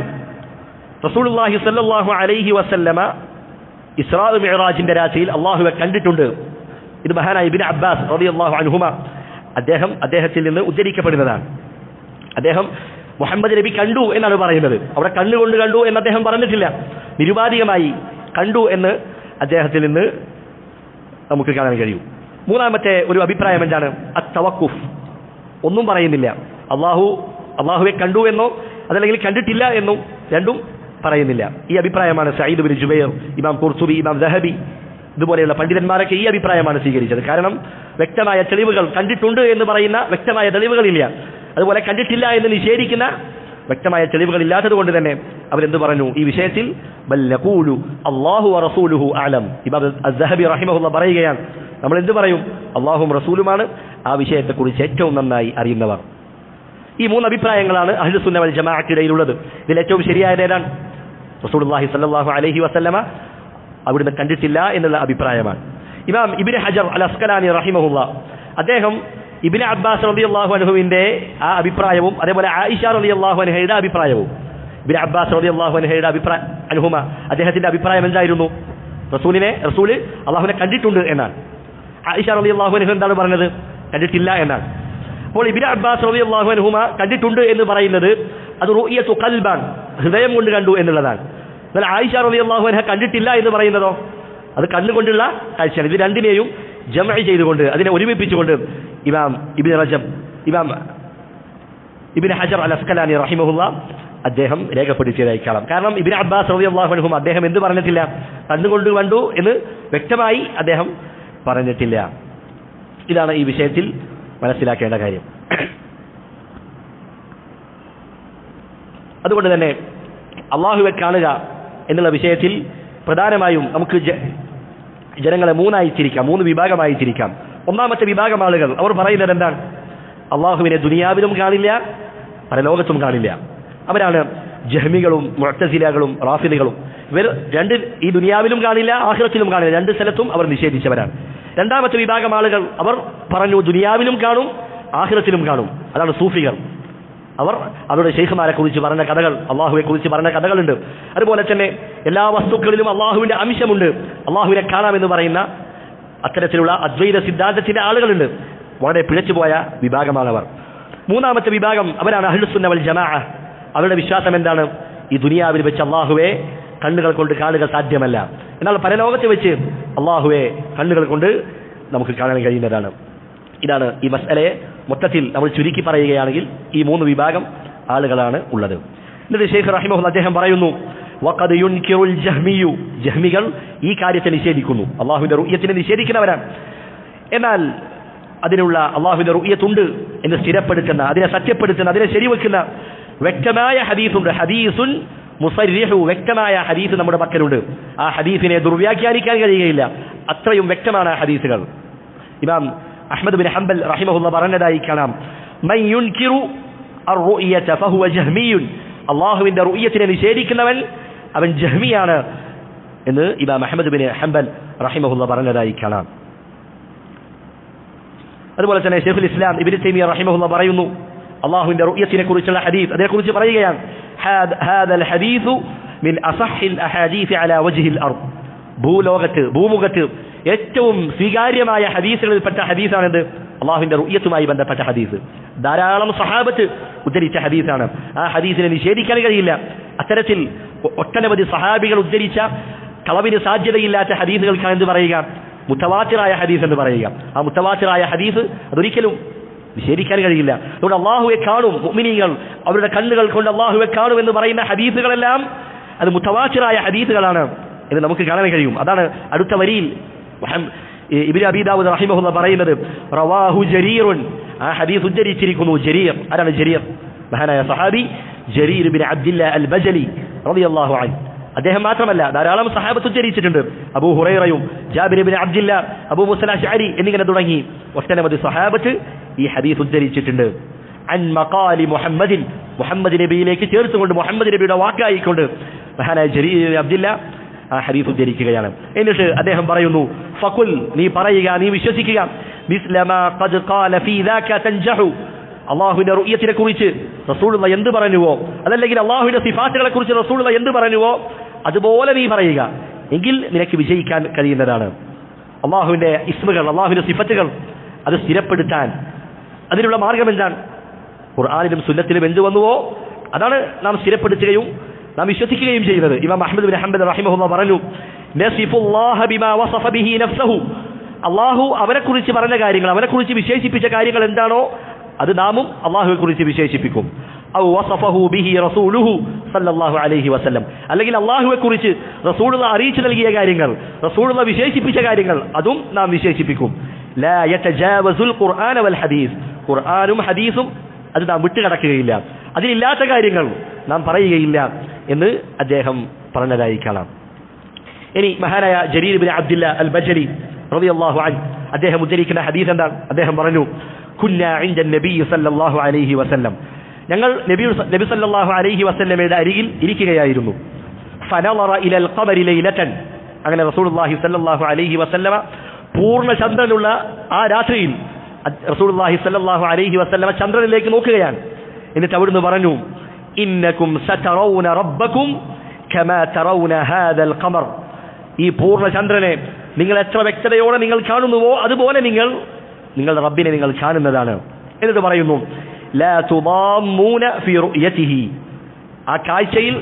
റസൂലുള്ളാഹി സ്വല്ലല്ലാഹു അലൈഹി വസല്ലമ ഇസ്റാ മിഅ്റാജിന്റെ രാത്രിയിൽ അല്ലാഹുവെ കണ്ടിട്ടുണ്ട്. ഇത് മഹാനായ ഇബ്നു അബ്ബാസ് റളിയല്ലാഹു അൻഹുമ അദ്ദേഹത്തിൽ നിന്ന് ഉദ്ധരിക്കപ്പെടുന്നതാണ്. അദ്ദേഹം മുഹമ്മദ് നബി കണ്ടു എന്നാണ് പറയുന്നത്. അവിടെ കണ്ണുകൊണ്ട് കണ്ടു എന്ന് അദ്ദേഹം പറഞ്ഞിട്ടില്ല, നിരുപാധികമായി കണ്ടു എന്ന് അദ്ദേഹത്തിൽ നിന്ന് നമുക്ക് കാണാൻ കഴിയും. മൂന്നാമത്തെ ഒരു അഭിപ്രായം എന്താണ്? അത്തവക്കുഫ്, ഒന്നും പറയുന്നില്ല. അള്ളാഹുവെ കണ്ടു എന്നോ അതല്ലെങ്കിൽ കണ്ടിട്ടില്ല എന്നും രണ്ടും പറയുന്നില്ല. ഈ അഭിപ്രായമാണ് സഈദ് ഇബ്നു ജുബൈർ, ഇമാം ഖുർതുബി, ഇമാം ദഹബി ഇതുപോലെയുള്ള പണ്ഡിതന്മാരൊക്കെ ഈ അഭിപ്രായമാണ് സ്വീകരിച്ചത്. കാരണം വ്യക്തമായ തെളിവുകൾ, കണ്ടിട്ടുണ്ട് എന്ന് പറയുന്ന വ്യക്തമായ തെളിവുകളില്ല, അതുപോലെ കണ്ടിട്ടില്ല എന്ന് നിഷേധിക്കുന്ന വ്യക്തമായ തെളിവുകൾ ഇല്ലാത്തത് കൊണ്ട് തന്നെ അവരെന്ത് പറഞ്ഞു ഈ വിഷയത്തിൽ? ബൽ നഖൂലു അല്ലാഹു വറസൂലുഹു അഅലം. ഇമാം അസ്സഹബി റഹിമഹുല്ലാഹ് പറയുകയാണ്, നമ്മൾ എന്ത് പറയും? അല്ലാഹുവും റസൂലുമാണ് ആ വിഷയത്തെക്കുറിച്ച് ഏറ്റവും നന്നായി അറിയുന്നവർ. ഈ 3 അഭിപ്രായങ്ങളാണ് അഹ്ലുസുന്ന വൽ ജമാഅത്തിനിടയിലുള്ളത്. ഇതിൽ ഏറ്റവും ശരിയായത് ഏതാണ്? റസൂലുള്ളാഹി സ്വല്ലല്ലാഹു അലൈഹി വസല്ലമ അവിടുന്ന് കണ്ടിട്ടില്ല എന്നുള്ള അഭിപ്രായമാണ്. ഇമാം ഇബ്നു ഹജർ അൽ അസ്കലാനി റഹിമഹുല്ലാഹ് അദ്ദേഹം ഇബ്നു അബ്ബാസ് റളിയല്ലാഹു അൻഹുവിന്റെ ആ അഭിപ്രായവും അതേപോലെ ആയിഷ റളിയല്ലാഹു അൻഹയുടെ അഭിപ്രായവും ഇബ്നു അബ്ബാസ് റളിയല്ലാഹു അൻഹയുടെ അൻഹുമ അദ്ദേഹത്തിന്റെ അഭിപ്രായം എന്തായിരുന്നു? റസൂൽ അല്ലാഹുവിനെ കണ്ടിട്ടുണ്ട് എന്നാണ്. ആയിഷ റളിയല്ലാഹു അൻഹ എന്താണ് പറഞ്ഞത്? കണ്ടിട്ടില്ല എന്നാണ്. അപ്പോൾ ഇബ്നു അബ്ബാസ് റളിയല്ലാഹു അൻഹുമ കണ്ടിട്ടുണ്ട് എന്ന് പറയുന്നത് അത് റുഅ്യത്തു ഖൽബാൻ, ഹൃദയം കൊണ്ട് കണ്ടു എന്നുള്ളതാണ്. എന്നാൽ ആയിഷ റളിയല്ലാഹു അൻഹ കണ്ടിട്ടില്ല എന്ന് പറയുന്നതോ അത് കണ്ണുകൊണ്ടുള്ള കാഴ്ചയാണ്. ഇത് രണ്ടിനെയും ജംഅ് ചെയ്തുകൊണ്ട് അതിനെ ഒരുമിപ്പിച്ചുകൊണ്ട് ഇമാം ഇബ്നു ഹജർ അൽ അസ്കലാനി റഹിമഹുല്ലാഹ് അദ്ദേഹം രേഖപ്പെടുത്തിയതായി കാണാം. കാരണം ഇബ്നു അബ്ബാസ് റളിയല്ലാഹു അൻഹു അദ്ദേഹം എന്ത് പറഞ്ഞിട്ടില്ല? കണ്ണുകൊണ്ട് കണ്ടു എന്ന് വ്യക്തമായി അദ്ദേഹം പറഞ്ഞിട്ടില്ല. ഇതാണ് ഈ വിഷയത്തിൽ മനസ്സിലാക്കേണ്ട കാര്യം. അതുകൊണ്ട് തന്നെ അള്ളാഹുവെ കാണുക എന്നുള്ള വിഷയത്തിൽ പ്രധാനമായും നമുക്ക് ജനങ്ങളെ മൂന്ന് വിഭാഗമായി തിരിക്കാം. ഒന്നാമത്തെ വിഭാഗം ആളുകൾ അവർ പറയുന്നത് എന്താണ്? അള്ളാഹുവിനെ ദുനിയാവിലും കാണില്ല, പരലോകത്തും കാണില്ല. അവരാണ് ജഹ്മികളും മുഅ്തസിലകളും റാഫിദികളും. ഇവർ ഈ ദുനിയാവിലും കാണില്ല, ആഖിറത്തിലും കാണില്ല, രണ്ട് സ്ഥലത്തും അവർ നിഷേധിച്ചവരാണ്. രണ്ടാമത്തെ വിഭാഗം ആളുകൾ അവർ പറഞ്ഞു ദുനിയാവിലും കാണും, ആഖിറത്തിലും കാണും. അതാണ് സൂഫികൾ. അവർ അവരുടെ ശൈഖുമാരെ കുറിച്ച് പറഞ്ഞ കഥകൾ, അള്ളാഹുവെ കുറിച്ച് പറഞ്ഞ കഥകളുണ്ട്. അതുപോലെ തന്നെ എല്ലാ വസ്തുക്കളിലും അള്ളാഹുവിന്റെ അംശമുണ്ട്, അള്ളാഹുവിനെ കാണാമെന്ന് പറയുന്ന അത്തരത്തിലുള്ള അദ്വൈത സിദ്ധാന്തത്തിന്റെ ആളുകളുണ്ട്. വളരെ പിഴച്ചുപോയ വിഭാഗമാണവർ. മൂന്നാമത്തെ വിഭാഗം അവരാണ് അഹ്ലുസുന്ന വൽ ജമാഅ. അവരുടെ വിശ്വാസം എന്താണ്? ഈ ദുനിയാവിൽ വെച്ച് അള്ളാഹുവെ കണ്ണുകൾ കൊണ്ട് കാണുക സാധ്യമല്ല, എന്നാൽ പരലോകത്ത് വെച്ച് അള്ളാഹുവെ കണ്ണുകൾ കൊണ്ട് നമുക്ക് കാണാൻ കഴിയുന്നതാണ്. ഇതാണ് ഈ മസ്അലയെ മൊത്തത്തിൽ നമ്മൾ ചുരുക്കി പറയുകയാണെങ്കിൽ ഈ മൂന്ന് വിഭാഗം ആളുകളാണ് ഉള്ളത്. എന്നിട്ട് ശൈഖ് റഹിമഹുല്ലാഹ് അദ്ദേഹം പറയുന്നു, വഖദ് യുൻകിറുൽ ജഹ്മിയു, ജഹ്മികൾ ഈ കാര്യത്തെ നിഷേധിക്കുന്നു, അള്ളാഹുവിന്റെ റുഅ്യത്തിനെ നിഷേധിക്കുന്നവരാണ്. എന്നാൽ അതിനുള്ള അള്ളാഹുവിന്റെ റുഅ്യത്തുണ്ട് എന്ന് സ്ഥിരപ്പെടുത്തുന്ന, അതിനെ സത്യപ്പെടുത്തുന്ന, അതിനെ ശരിവെക്കുന്ന വ്യക്തമായ ഹദീസുണ്ട്. ഹദീസുൻ മുസർരിഹു, വ്യക്തമായ ഹദീസ് നമ്മുടെ പക്കലുണ്ട്. ആ ഹദീസിനെ ദുർവ്യാഖ്യാനിക്കാൻ കഴിയുകയില്ല, അത്രയും വ്യക്തമാണ് ആ ഹദീസുകൾ. ഇമാം അഹ്മദ് ബിൻ ഹംബൽ റഹിമഹുല്ലാഹ് പറഞ്ഞതായി കാണാം, മൻ യുൻകിറു അർ-റുഅ്യത ഫഹുവ ജഹ്മിയുൻ, അല്ലാഹുവിന്റെ റുഅ്യത്തിനെ നിഷേധിക്കുന്നവൻ അവൻ ജഹ്മിയാണ് എന്ന് ഇമാം അഹ്മദ് ബിൻ ഹംബൽ റഹിമഹുല്ലാഹ് പറഞ്ഞതായി കാണാം. അതുപോലെ തന്നെ ശൈഖുൽ ഇസ്ലാം ഇബ്നു തൈമിയ റഹിമഹുല്ലാഹ് പറയുന്നു, അല്ലാഹുവിന്റെ റുഅ്യത്തിനെ കുറിച്ചുള്ള ഹദീസ്, അതിനെക്കുറിച്ച് പറയുകയാണ്, ഹാദൽ ഹദീസു മിൻ അസഹിൽ അഹാദീസ് അലാ വജ്ഹിൽ അർദ്, ഭൂമുഖത്ത് ഏറ്റവും സ്വീകാര്യമായ ഹദീസുകളിൽപ്പെട്ട ഹദീസാണെന്ത്? അള്ളാഹുവിന്റെ റുഅ്യത്തുമായി ബന്ധപ്പെട്ട ഹദീസ്. ധാരാളം സഹാബത്ത് ഉദ്ധരിച്ച ഹദീസാണ്. ആ ഹദീസിനെ നിഷേധിക്കാൻ കഴിയില്ല. അത്തരത്തിൽ ഒട്ടനവധി സഹാബികൾ ഉദ്ധരിച്ച കളവിന് സാധ്യതയില്ലാത്ത ഹദീസുകൾക്കാണ് എന്ത് പറയുക? മുത്തവാത്തിറായ ഹദീസ് എന്ന് പറയുക. ആ മുത്തവാത്തിറായ ഹദീസ് അതൊരിക്കലും നിഷേധിക്കാൻ കഴിയില്ല. അതുകൊണ്ട് അള്ളാഹുവെ കാണും മുഅ്മിനീങ്ങൾ, അവരുടെ കണ്ണുകൾ കൊണ്ട് അള്ളാഹുവെ കാണും എന്ന് പറയുന്ന ഹദീസുകളെല്ലാം അത് മുത്തവാത്തിറായ ഹദീസുകളാണ് എന്ന് നമുക്ക് കാണാൻ കഴിയും. അതാണ് അടുത്ത വരിയിൽ ഇബ്നു അബീ ദാവൂദ് റഹിമഹുല്ലാഹ് പറയുന്നത്, റവാഹു ജരീറുൻ, ആ ഹദീസ് ഉദ്ധരിച്ചിരിക്കുന്നു ജരീർ. ആരാണ് ജരീർ? മഹാനായ സഹാബി ജരീർ ബിൻ അബ്ദില്ലാ അൽ ബജലി റളിയല്ലാഹു അൻഹു. അദ്ദേഹം മാത്രമല്ല ധാരാളം സഹാബത്ത് ഉദ്ധരിച്ചിട്ടുണ്ട്. അബൂ ഹുറൈറയും ജാബിർ ബിൻ അബ്ദില്ലാ, അബൂ മുസഅ അശ്അരി എന്നിങ്ങനെ തുടങ്ങി ഒട്ടനവധി സഹാബത്ത് ഈ ഹദീസ് ഉദ്ധരിച്ചിട്ടുണ്ട്. അൻ മഖാലി മുഹമ്മദിൻ, മുഹമ്മദ് നബിയിലേക്ക് ചേർത്തുകൊണ്ട്, മുഹമ്മദ് നബിയുടെ വാക്കായിക്കൊണ്ട് മഹാനായ ജരീർ ബിൻ അബ്ദില്ലാ ആ ഹദീസ് ഉദ്ധരിക്കുകയാണ്. എന്നിട്ട് അദ്ദേഹം പറയുന്നു, ഫഖുൽ, നീ പറയുക, നീ വിശ്വസിക്കുക, മിസ്ല മാ ഖദ് ഖാല ഫീ ദാക തൻജഹു, അല്ലാഹുവിന്റെ റുഅ്യത്തിനെ കുറിച്ച് റസൂലുള്ളാഹി എന്ത് പറഞ്ഞുവോ, അതല്ലെങ്കിൽ അല്ലാഹുവിന്റെ സിഫാത്തുകളെ കുറിച്ച് റസൂലുള്ളാഹി എന്ത് പറഞ്ഞുവോ അതുപോലെ നീ പറയുക, എങ്കിൽ നിനക്ക് വിജയിക്കാൻ കഴിയുന്നതാണ്. അല്ലാഹുവിന്റെ ഇസ്മുകൾ, അല്ലാഹുവിന്റെ സിഫത്തുകൾ അത് സ്ഥിരപ്പെടുത്താൻ അതിനുള്ള മാർഗം എന്താണ്? ഖുർആനിലും സുന്നത്തിലും എന്ത് വന്നുവോ അതാണ് നാം സ്ഥിരപ്പെടുത്തുകയും നാം വിശ്വസിക്കുകയും ചെയ്യുന്നത്. ഇമാം അഹ്മദ് ബിൻ ഹംബൽ റഹിമഹുല്ലാഹ് പറഞ്ഞു, നസിഫുല്ലാഹ ബിമാ വസഫ ബിഹി നഫ്സഹു, അല്ലാഹു അവനെക്കുറിച്ച് പറഞ്ഞ കാര്യങ്ങൾ, അവനെക്കുറിച്ച് വിശേഷിപ്പിച്ച കാര്യങ്ങൾ എന്താണോ അത് നാമും അല്ലാഹുവെ കുറിച്ച് വിശേഷിപ്പിക്കും. ഔ വസഫഹു ബിഹി റസൂലുഹു സല്ലല്ലാഹു അലൈഹി വസല്ലം, അല്ലെങ്കിൽ അല്ലാഹുവെ കുറിച്ച് റസൂലുള്ളാഹി അറിയിച്ചു നൽകിയ കാര്യങ്ങൾ, റസൂലുള്ളാഹി വിശേഷിപ്പിച്ച കാര്യങ്ങൾ അതും നാം വിശേഷിപ്പിക്കും. ലാ യതജാവസുൽ ഖുർആന വൽ ഹദീസ്, ഖുർആനും ഹദീസും അത് നാം വിട്ടുകടക്കുകയില്ല, അതിലില്ലാത്ത കാര്യങ്ങൾ നാം പറയുകയില്ല എന്ന് അദ്ദേഹം പറഞ്ഞതായി കാണാം. ഇനി മഹാനായ ജരീർ ബിൻ അബ്ദില്ലാ അൽ ബജലി റളിയല്ലാഹു അൻഹു അദ്ദേഹം ഉദ്ധരിക്കുന്ന ഹദീസ് എന്താണ്? അദ്ദേഹം പറഞ്ഞു, കുന്നാ ഇൻദ നബി സല്ലല്ലാഹു അലൈഹി വസല്ലം, ഞങ്ങൾ നബി സല്ലല്ലാഹു അലൈഹി വസല്ലമയുടെ അരികിൽ ഇരിക്കുകയായിരുന്നു. ഫനളറ ഇലൽ ഖമരി ലൈലതൻ, അങ്ങനെ റസൂലുള്ളാഹി സ്വല്ലല്ലാഹു അലൈഹി വസല്ലമ പൂർണ്ണ ചന്ദ്രനുള്ള ആ രാത്രിയിൽ റസൂലുള്ളാഹി സ്വല്ലല്ലാഹു അലൈഹി വസല്ലമ ചന്ദ്രനിലേക്ക് നോക്കുകയാണ്. എന്നിട്ട് അവിടുന്ന് പറഞ്ഞു, ഇന്നകും സതറൗന റബ്ബകും കമാ തറൗന ഹാദൽ ഖമർ, ഈ പൂർണ്ണ ചന്ദ്രനെ നിങ്ങൾ എത്ര വ്യക്തതയോടെ നിങ്ങൾ കാണുന്നുവോ അതുപോലെ നിങ്ങളുടെ റബ്ബിനെ നിങ്ങൾ കാണുന്നതാണ്. എന്നിട്ട് പറയുന്നു, ലാ തുദാമ്മൂന ഫീ റുയതിഹി, ആ കാഴ്ചയിൽ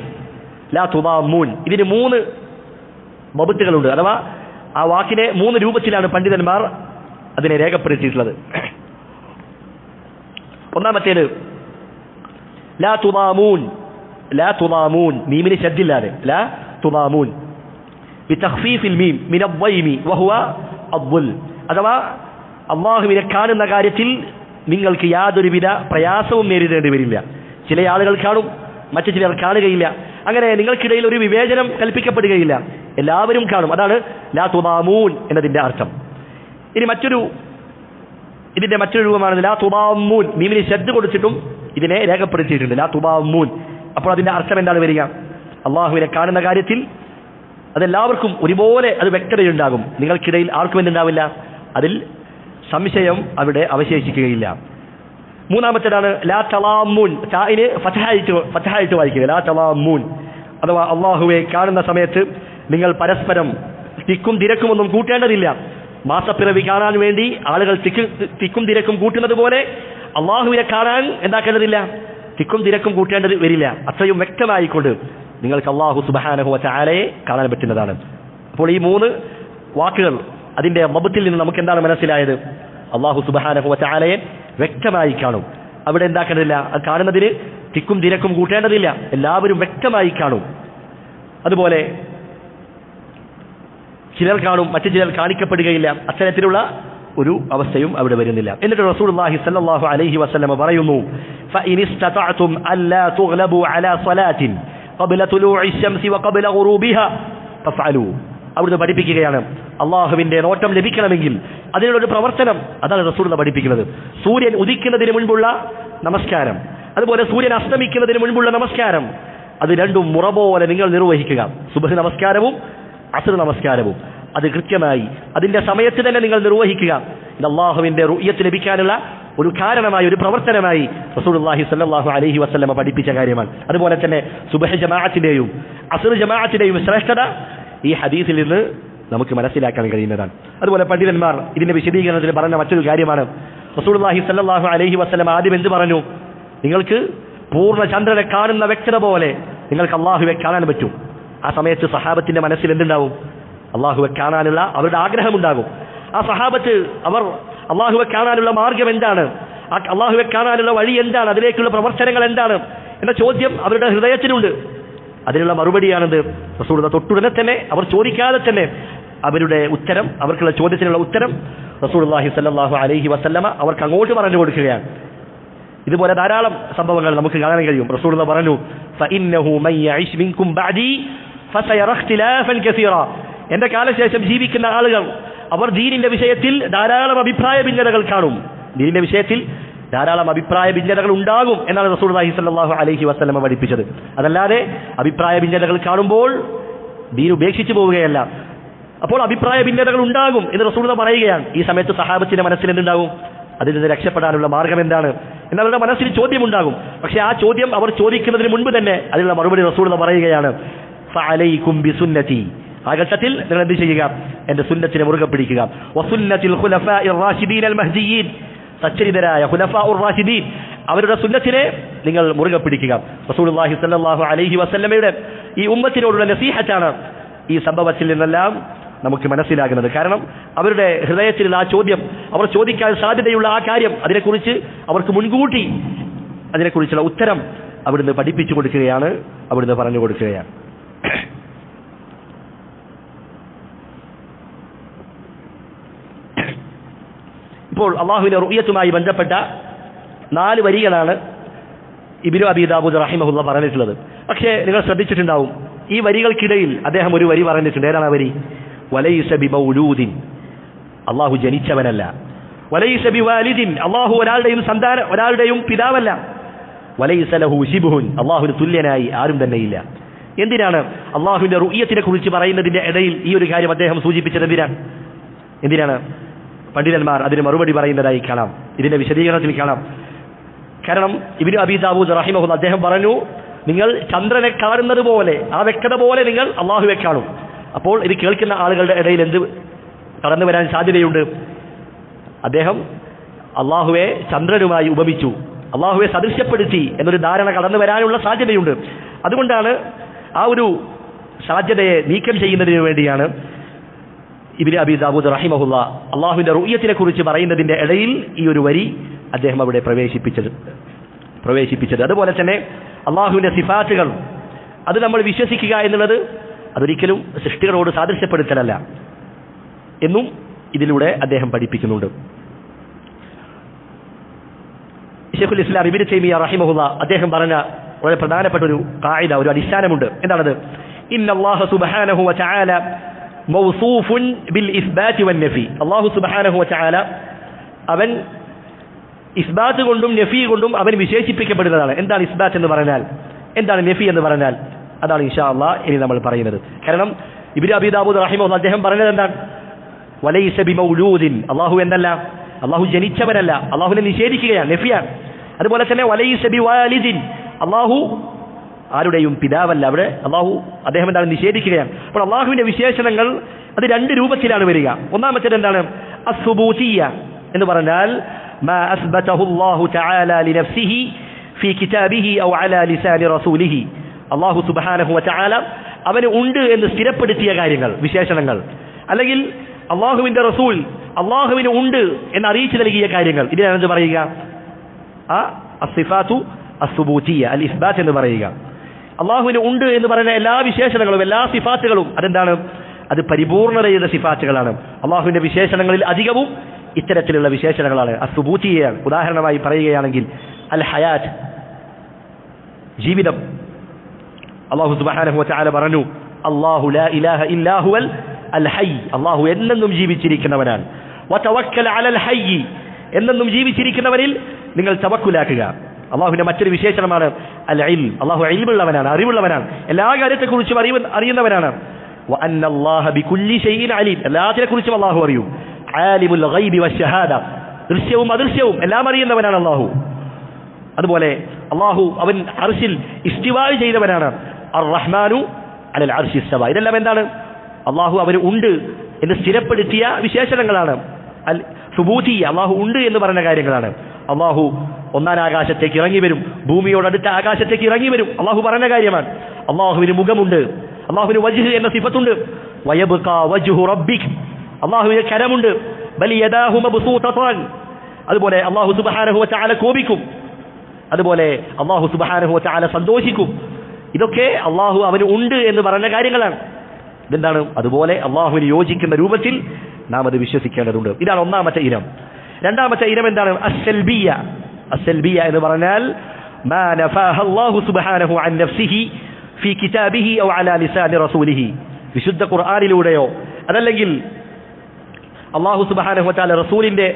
ലാ തുദാമ്മൂൻ, ഇതിന് 3 ബബത്തുകളുണ്ട്. അഥവാ ആ വാക്കിനെ 3 രൂപത്തിലാണ് പണ്ഡിതന്മാർ അതിനെ രേഖപ്പെടുത്തിയിട്ടുള്ളത്. ഒന്നാമത്തേത് ലാ തുദാമൂൻ, ലാ തുദാമൂൻ, മീമിന് ശദ്ദില്ലാതെ ലാ തുദാമൂൻ ബിതഖ്ഫീഫിൽ മീം മിന അദ്ദൈമി വഹുവ അദ്ദുൽ, അഥവാ അല്ലാഹുവിനെ കാണുന്ന കാര്യത്തിൽ നിങ്ങൾക്ക് യാതൊരുവിധ പ്രയാസവും നേരിടേണ്ടി വരില്ല. ചില ആളുകൾ കാണും, മറ്റു ചിലർ കാണുകയില്ല. അങ്ങനെ നിങ്ങൾക്കിടയിൽ ഒരു വിവേചനം കൽപ്പിക്കപ്പെടുകയില്ല, എല്ലാവരും കാണും. അതാണ് ലാ തുദാമൂൻ എന്നതിന്റെ അർത്ഥം. ഇനി ഇതിന്റെ മറ്റൊരു രൂപമാണ് ലാ തുദാമ്മൂൻ, മീമിന് ശദ്ദ് കൊടുത്തിട്ടും ഇതിനെ രേഖപ്പെടുത്തിയിട്ടുണ്ട്, ലാ തുദാമ്മൂൻ. അപ്പോൾ അതിന്റെ അർത്ഥം എന്താണ് വരിക? അള്ളാഹുവിനെ കാണുന്ന കാര്യത്തിൽ അതെല്ലാവർക്കും ഒരുപോലെ അത് വ്യക്തതയുണ്ടാകും, നിങ്ങൾക്കിടയിൽ ആർക്കും എന്തുണ്ടാവില്ല, അതിൽ സംശയം അവിടെ അവശേഷിക്കുകയില്ല. മൂന്നാമത്തേതാണ് ലാ തലാമ്മൂൻ, താഇന് ഫതഹായിട്ട് വായിക്കുക, ലാ തലാമ്മൂൻ, അഥവാ അള്ളാഹുവെ കാണുന്ന സമയത്ത് നിങ്ങൾ പരസ്പരം തിക്കും തിരക്കുമൊന്നും കൂട്ടേണ്ടതില്ല. മാസപ്പിറവി കാണാൻ വേണ്ടി ആളുകൾ തിക്കും തിരക്കും കൂട്ടുന്നത് പോലെ അള്ളാഹുവിനെ കാണാൻ എന്താക്കേണ്ടതില്ല, തിക്കും തിരക്കും കൂട്ടേണ്ടത് വരില്ല. അത്രയും വ്യക്തമായിക്കൊണ്ട് നിങ്ങൾക്ക് അള്ളാഹു സുബ്ഹാനഹു വ തആലയെ കാണാൻ പറ്റുന്നതാണ്. അപ്പോൾ ഈ 3 വാക്കുകൾ അതിന്റെ മബത്തിൽ നിന്ന് നമുക്ക് എന്താണ് മനസ്സിലായത്? അള്ളാഹു സുബ്ഹാനഹു വ തആലയെ വ്യക്തമായി കാണും. അവിടെ എന്താക്കേണ്ടതില്ല, അത് കാണുന്നതിന് തിക്കും തിരക്കും കൂട്ടേണ്ടതില്ല, എല്ലാവരും വ്യക്തമായി കാണും. അതുപോലെ ചിലർ കാണും, മറ്റു ചിലർ കാണിക്കപ്പെടുകയില്ല. അത്തരത്തിലുള്ള ഒരു അവസ്ഥയും അവിടെ വരുന്നില്ല. എന്നിട്ട് റസൂലുള്ളാഹി സ്വല്ലല്ലാഹു അലൈഹി വസല്ലം പറയുന്നു, ഫഇൻ ഇസ്തതഅതും അല്ലാ തുഗ്ലബു അലാ സ്വലാത്തിൻ ഖബ്ല തുലൂഇ ശംസി വഖബ്ല ഗുറൂബിഹാ ഫഫഅലൂ. അവിടുന്ന് പഠിപ്പിക്കുകയാണ്, അള്ളാഹുവിന്റെ നോട്ടം ലഭിക്കണമെങ്കിൽ അതിനുള്ളൊരു പ്രവർത്തനം, അതാണ് റസൂലുള്ളാഹി പഠിപ്പിക്കുന്നത്. സൂര്യൻ ഉദിക്കുന്നതിന് മുൻപുള്ള നമസ്കാരം, അതുപോലെ സൂര്യൻ അസ്തമിക്കുന്നതിന് മുൻപുള്ള നമസ്കാരം, അത് രണ്ടും മുറ പോലെ നിങ്ങൾ നിർവഹിക്കുക. സുബ്ഹ് നമസ്കാരവും അസ്ർ നമസ്കാരവും അത് കൃത്യമായി അതിന്റെ സമയത്ത് തന്നെ നിങ്ങൾ നിർവഹിക്കുക. ഇത് അള്ളാഹുവിന്റെ റുയത്ത് ലഭിക്കാനുള്ള ഒരു കാരണമായി, ഒരു പ്രവർത്തനമായി റസൂലുള്ളാഹി സ്വല്ലല്ലാഹു അലൈഹി വസല്ലം പഠിപ്പിച്ച കാര്യമാണ്. അതുപോലെ തന്നെ സുബ്ഹ് ജമാഅത്തിന്റെയും അസ്ർ ജമാഅത്തിന്റെയും ശ്രേഷ്ഠത ഈ ഹദീസിൽ നിന്ന് നമുക്ക് മനസ്സിലാക്കാൻ കഴിയുന്നതാണ്. അതുപോലെ പണ്ഡിതന്മാർ ഇതിന്റെ വിശദീകരണത്തിൽ പറഞ്ഞ മറ്റൊരു കാര്യമാണ്, റസൂലുള്ളാഹി സ്വല്ലല്ലാഹു അലൈഹി വസല്ലം ആദ്യം എന്ത് പറഞ്ഞു? നിങ്ങൾക്ക് പൂർണ്ണ ചന്ദ്രനെ കാണുന്ന വ്യക്തത പോലെ നിങ്ങൾക്ക് അള്ളാഹുവെ കാണാൻ പറ്റും. ആ സമയത്ത് സഹാബത്തിന്റെ മനസ്സിൽ എന്തുണ്ടാവും? അള്ളാഹുവെ കാണാനുള്ള അവരുടെ ആഗ്രഹമുണ്ടാകും. ആ സഹാബത്ത് അവർ അള്ളാഹുവെ കാണാനുള്ള മാർഗം എന്താണ്, അള്ളാഹുവെ കാണാനുള്ള വഴി എന്താണ്, അതിലേക്കുള്ള പ്രവർത്തനങ്ങൾ എന്താണ് എന്ന ചോദ്യം അവരുടെ ഹൃദയത്തിലുണ്ട്. അതിനുള്ള മറുപടിയാണെന്ത്? റസൂലുള്ളാഹി തൊട്ടുടനെ തന്നെ, അവർ ചോദിക്കാതെ തന്നെ അവരുടെ ഉത്തരം, അവർക്കുള്ള ചോദ്യത്തിനുള്ള ഉത്തരം റസൂലുള്ളാഹി സ്വല്ലല്ലാഹു അലൈഹി വസല്ലമ അവർക്ക് അങ്ങോട്ട് പറഞ്ഞു കൊടുക്കുകയാണ്. ഇതുപോലെ ധാരാളം സംഭവങ്ങൾ നമുക്ക് കാണാൻ കഴിയും. റസൂലുള്ളാഹി പറഞ്ഞു, ഫഇന്നഹു മൻ യഇശ് മിൻകും ബഅദി ഫസയറ ഇഖ്തിലാഫൻ കസീറ. എന്റെ കാലശേഷം ജീവിക്കുന്ന ആളുകൾ അവർ ദീനിന്റെ വിഷയത്തിൽ ധാരാളം അഭിപ്രായ ഭിന്നതകൾ കാണും. ദീനിന്റെ വിഷയത്തിൽ ധാരാളം അഭിപ്രായ ഭിന്നതകൾ ഉണ്ടാകും എന്നാണ് റസൂലുള്ളാഹി സ്വല്ലല്ലാഹു അലൈഹി വസല്ലം പഠിപ്പിച്ചത്. അതല്ലാതെ അഭിപ്രായ ഭിന്നതകൾ കാണുമ്പോൾ ദീൻ ഉപേക്ഷിച്ചു പോവുകയല്ല. അപ്പോൾ അഭിപ്രായ ഭിന്നതകൾ ഉണ്ടാകും എന്ന് റസൂലുള്ളാഹി പറയുകയാണ്. ഈ സമയത്ത് സഹാബത്തിന്റെ മനസ്സിൽ എന്തുണ്ടാകും? അതിൽ നിന്ന് രക്ഷപ്പെടാനുള്ള മാർഗം എന്താണ് എന്നവരുടെ മനസ്സിൽ ചോദ്യമുണ്ടാകും. പക്ഷെ ആ ചോദ്യം അവർ ചോദിക്കുന്നതിന് മുൻപ് തന്നെ അതിനുള്ള മറുപടി റസൂലുള്ളാഹി പറയുകയാണ്, ഫഅലൈകും ബിസുന്നതി. ആ ഘട്ടത്തിൽ നിങ്ങൾ എന്ത് ചെയ്യുക? എന്റെ സുന്നത്തിനെ മുറുകെ പിടിക്കുക. വസുന്നതിൽ ഖുലഫാഇർ റാഷിദീൻ മഹ്ദിയീൻ, സച്ചരിതരായ ഖുലഫാഉർ റാഷിദീൻ അവരുടെ സുന്നത്തിനെ നിങ്ങൾ മുറുകെ പിടിക്കുക. റസൂലുള്ളാഹി സ്വല്ലല്ലാഹു അലൈഹി വസല്ലമയുടെ ഈ ഉമ്മത്തിനോടുള്ള നസീഹത്താണ് ഈ സംഭവത്തിൽ നിന്നെല്ലാം നമുക്ക് മനസ്സിലാകുന്നത്. കാരണം അവരുടെ ഹൃദയത്തിലുള്ള ആ ചോദ്യം, അവർ ചോദിക്കാൻ സാധ്യതയുള്ള ആ കാര്യം, അതിനെക്കുറിച്ച് അവർക്ക് മുൻകൂട്ടി അതിനെക്കുറിച്ചുള്ള ഉത്തരം അവിടുന്ന് പഠിപ്പിച്ചു കൊടുക്കുകയാണ്, അവിടുന്ന് പറഞ്ഞു കൊടുക്കുകയാണ്. ഇപ്പോൾ അള്ളാഹുവിന്റെ റുയത്തുമായി ബന്ധപ്പെട്ട 4 വരികളാണ് ഇബ്നു അബീ ദാവൂദ് റഹിമഹുല്ലാഹ് പറഞ്ഞിട്ടുള്ളത്. പക്ഷേ നിങ്ങൾ ശ്രദ്ധിച്ചിട്ടുണ്ടാവും, ഈ വരികൾക്കിടയിൽ അദ്ദേഹം ഒരു വരി പറഞ്ഞിട്ടുണ്ട്. ഏതാണ് ആ വരി? വലൈസ ബിമൗലൂദിൻ, അള്ളാഹു ജനിച്ചവനല്ല. വലൈസ ബിവാലിദിൻ, അള്ളാഹു ഒരാളുടെയും പിതാവല്ല. വലൈസ ലഹു ശിബ്ഹുൻ, അള്ളാഹുവിന് തുല്യനായി ആരും തന്നെയില്ല. എന്തിനാണ് അള്ളാഹുവിന്റെ റുഇയത്തിനെ കുറിച്ച് പറയുന്നതിന്റെ ഇടയിൽ ഈ ഒരു കാര്യം അദ്ദേഹം സൂചിപ്പിച്ചത്? എന്തിനാണ്? പണ്ഡിതന്മാർ അതിന് മറുപടി പറയുന്നതായി കാണാം, ഇതിന്റെ വിശദീകരണത്തിൽ കാണാം. കാരണം ഇബ്നു അബീ ദാവൂദ് റഹിമഹുല്ലാഹ് അദ്ദേഹം പറഞ്ഞു, നിങ്ങൾ ചന്ദ്രനെ കാണുന്നത് പോലെ, ആ വ്യക്തത പോലെ നിങ്ങൾ അള്ളാഹുവെ കാണും. അപ്പോൾ ഇത് കേൾക്കുന്ന ആളുകളുടെ ഇടയിൽ എന്ത് കടന്നു വരാൻ സാധ്യതയുണ്ട്? അദ്ദേഹം അള്ളാഹുവെ ചന്ദ്രനുമായി ഉപമിച്ചു, അള്ളാഹുവെ സദൃശ്യപ്പെടുത്തി എന്നൊരു ധാരണ കടന്നു വരാനുള്ള സാധ്യതയുണ്ട്. അതുകൊണ്ടാണ് ആ ഒരു സാധ്യതയെ നീക്കം ചെയ്യുന്നതിന് വേണ്ടിയാണ് ഇബ്നു അബീ ദാവൂദ് റഹിമഹുല്ലാഹ് അള്ളാഹുവിന്റെ റുഇയത്തിനെ കുറിച്ച് പറയുന്നതിന്റെ ഇടയിൽ ഈ ഒരു വരി അദ്ദേഹം അവിടെ പ്രവേശിപ്പിച്ചത്. അതുപോലെ തന്നെ അള്ളാഹുവിന്റെ സിഫാത്തുകൾ അത് നമ്മൾ വിശ്വസിക്കുക എന്നുള്ളത് അതൊരിക്കലും സൃഷ്ടികളോട് സാദൃശ്യപ്പെടുത്തലല്ല എന്നും ഇതിലൂടെ അദ്ദേഹം പഠിപ്പിക്കുന്നുണ്ട്. ശൈഖുൽ ഇസ്ലാം ഇബ്നു തൈമിയ്യ റഹിമഹുല്ലാഹ് അദ്ദേഹം പറഞ്ഞ വളരെ പ്രധാനപ്പെട്ട ഒരു ഖാഇദ, ഒരു അടിസ്ഥാനമുണ്ട്. എന്താണത്? ഇന്നല്ലാഹ സുബ്ഹാനഹു വ തആല മൗസൂഫുൻ ബിൽ ഇസ്ബാത്ത് വൻ നഫി. അല്ലാഹു സുബ്ഹാനഹു വ തആല അവൻ ഇസ്ബാത്ത് കൊണ്ടും നഫി കൊണ്ടും അവൻ വിശേഷിപ്പിക്കപ്പെടുന്നതാണ്. എന്താണ് ഇസ്ബാത്ത് എന്ന് പറഞ്ഞാൽ, എന്താണ് നഫി എന്ന് പറഞ്ഞാൽ? അതാണ് ഇൻഷാ അല്ലാഹ് ഇനി നമ്മൾ പറയുന്നത്. കാരണം ഇബ്നു അബീ ദാവൂദ് റഹിമഹുല്ലാഹ് അദ്ദേഹം പറഞ്ഞത് എന്താണ്? വലൈസ ബിമൗലൂദിൻ, അല്ലാഹു എന്നല്ല, അല്ലാഹു ജനിച്ചവനല്ല, അല്ലാഹുവിനെ നിഷേധിക്കുകയാണ്, നഫിയാണ്. അതുപോലെ തന്നെ വലൈസ ബിവാലിദിൻ, അല്ലാഹു ആരുടെയും പിതാവല്ല, അവിടെ അല്ലാഹു അദ്ദേഹം എന്താണ് നിഷേധിക്കുകയാണ്. അപ്പോൾ അല്ലാഹുവിന്റെ വിശേഷണങ്ങൾ അത് രണ്ട് രൂപത്തിലാണ് വരിക. ഒന്നാമത്തേത് എന്താണ്? അസ്സുബൂതിയ്യ എന്ന് പറഞ്ഞാൽ മാ അസ്ബതഹു അല്ലാഹു തആല ലിനഫ്സിഹി ഫീ കിതാബിഹി ഔ അലാ ലിസാനി റസൂലിഹി. അല്ലാഹു സുബ്ഹാനഹു വ തആല അവന് ഉണ്ട് എന്ന് സ്ഥിരപ്പെടുത്തിയ കാര്യങ്ങൾ, വിശേഷണങ്ങൾ, അല്ലെങ്കിൽ അല്ലാഹുവിന്റെ റസൂൽ അല്ലാഹുവിന് ഉണ്ട് എന്ന് അറിയിച്ചു നൽകിയ കാര്യങ്ങൾ, ഇതിനാണ് എന്ത് പറയുക? അസ്സിഫാത്തു അസ്സുബൂതിയ്യ, അൽ ഇസ്ബാത്ത് എന്ന് പറയുക. അല്ലാഹുവിന് ഉണ്ട് എന്ന് പറയുന്ന എല്ലാ വിശേഷണങ്ങളും എല്ലാ സിഫാത്തുകളും അതെന്താണ്? അത് പരിപൂർണതയുടെ സിഫാത്തുകളാണ്. അല്ലാഹുവിന്റെ വിശേഷണങ്ങളിൽ അധികവും ഇത്തരത്തിലുള്ള വിശേഷണങ്ങളാണ്, അസ്സുബൂതിയ്യയാണ്. ഉദാഹരണമായി പറയുകയാണെങ്കിൽ അൽ ഹയാത്ത്, ജീവിതം. അല്ലാഹു സുബ്ഹാനഹു വ തആല പറഞ്ഞു, അല്ലാഹു ലാ ഇലാഹ ഇല്ലാ ഹുവൽ അൽ ഹയ്യ്, അല്ലാഹു എന്നെന്നും ജീവിച്ചിരിക്കുന്നവനാണ്. വതവക്കൽ അലൽ ഹയ്യ്, എന്നെന്നും ജീവിച്ചിരിക്കുന്നവരിൽ നിങ്ങൾ തവക്കുലാക്കുക. അല്ലാഹുവിന്റെ മറ്റൊരു വിശേഷണമാണ് അൽ ഇൽം, അല്ലാഹു ഇൽമുള്ളവനാണ്, അറിവുള്ളവനാണ്, എല്ലാ കാര്യത്തെക്കുറിച്ചും അറിയുന്നവനാണ്. വ അന്നല്ലാഹ ബികുല്ലി ഷൈഇൻ അലീം, എല്ലാത്തിനെക്കുറിച്ചും അല്ലാഹു അറിയും. ആലിമുൽ ഗൈബി വശഹാദ, ദൃശ്യവും അദൃശ്യവും എല്ലാം അറിയുന്നവനാണ് അല്ലാഹു. അതുപോലെ അല്ലാഹു അവൻ അർശിൽ ഇസ്തിവാ ചെയ്തവനാണ്. അർ റഹ്മാനു അലൽ അർശി ഇസ്തവ, ഇതെല്ലാം എന്താണ്? അല്ലാഹു അവന് ഉണ്ട് എന്ന് സ്ഥിരപ്പെടുത്തിയ വിശേഷണങ്ങളാണ്. അൽ സുബൂതിയ്യ, അല്ലാഹു ഉണ്ട് എന്ന് പറഞ്ഞ കാര്യങ്ങളാണ്. അല്ലാഹു ഒന്നാം ആകാശത്തേക്ക് ഇറങ്ങി വരും, ഭൂമിയോടടുത്ത ആകാശത്തേക്ക് ഇറങ്ങി വരും, അല്ലാഹു പറഞ്ഞ കാര്യമാണ്. അല്ലാഹുവിന് മുഖമുണ്ട്, അല്ലാഹുവിന് വജ്ഹ് എന്ന സിഫത്തുണ്ട്. വയബ്ഖാ വജ്ഹു റബ്ബിക്, അല്ലാഹുവിന് കരമുണ്ട്. ബൽ യദാഹു മബ്സൂതതാൻ, അതുപോലെ അല്ലാഹു സുബ്ഹാനഹു വ തആല കോപിക്കും, അതുപോലെ അല്ലാഹു സുബ്ഹാനഹു വ തആല സന്തോഷിക്കും. ഇതൊക്കെ അല്ലാഹു അവന് ഉണ്ട് എന്ന് പറഞ്ഞ കാര്യങ്ങളാണ്. ഇതെന്താണ്? അതുപോലെ അല്ലാഹുവിന് യോജിക്കുന്ന രൂപത്തിൽ നാം അത് വിശ്വസിക്കേണ്ടതുണ്ട്. ഇതാണ് ഒന്നാമത്തെ ഇനം. രണ്ടാമത്തെ ഇനം എന്താണ്? അസ്സൽബിയ. അസ്സൽബിയ എന്ന് പറഞ്ഞാൽ മാ നഫാഹ അല്ലാഹു സുബ്ഹാനഹു അൻ നഫ്സിഹി ഫീ കിതാബിഹി ഔ അലാ ലിസാനി റസൂലിഹി, വിശുദ്ധ ഖുർആനിലൂടെയോ അതല്ലെങ്കിൽ അല്ലാഹു സുബ്ഹാനഹു വ തആല റസൂലിന്റെ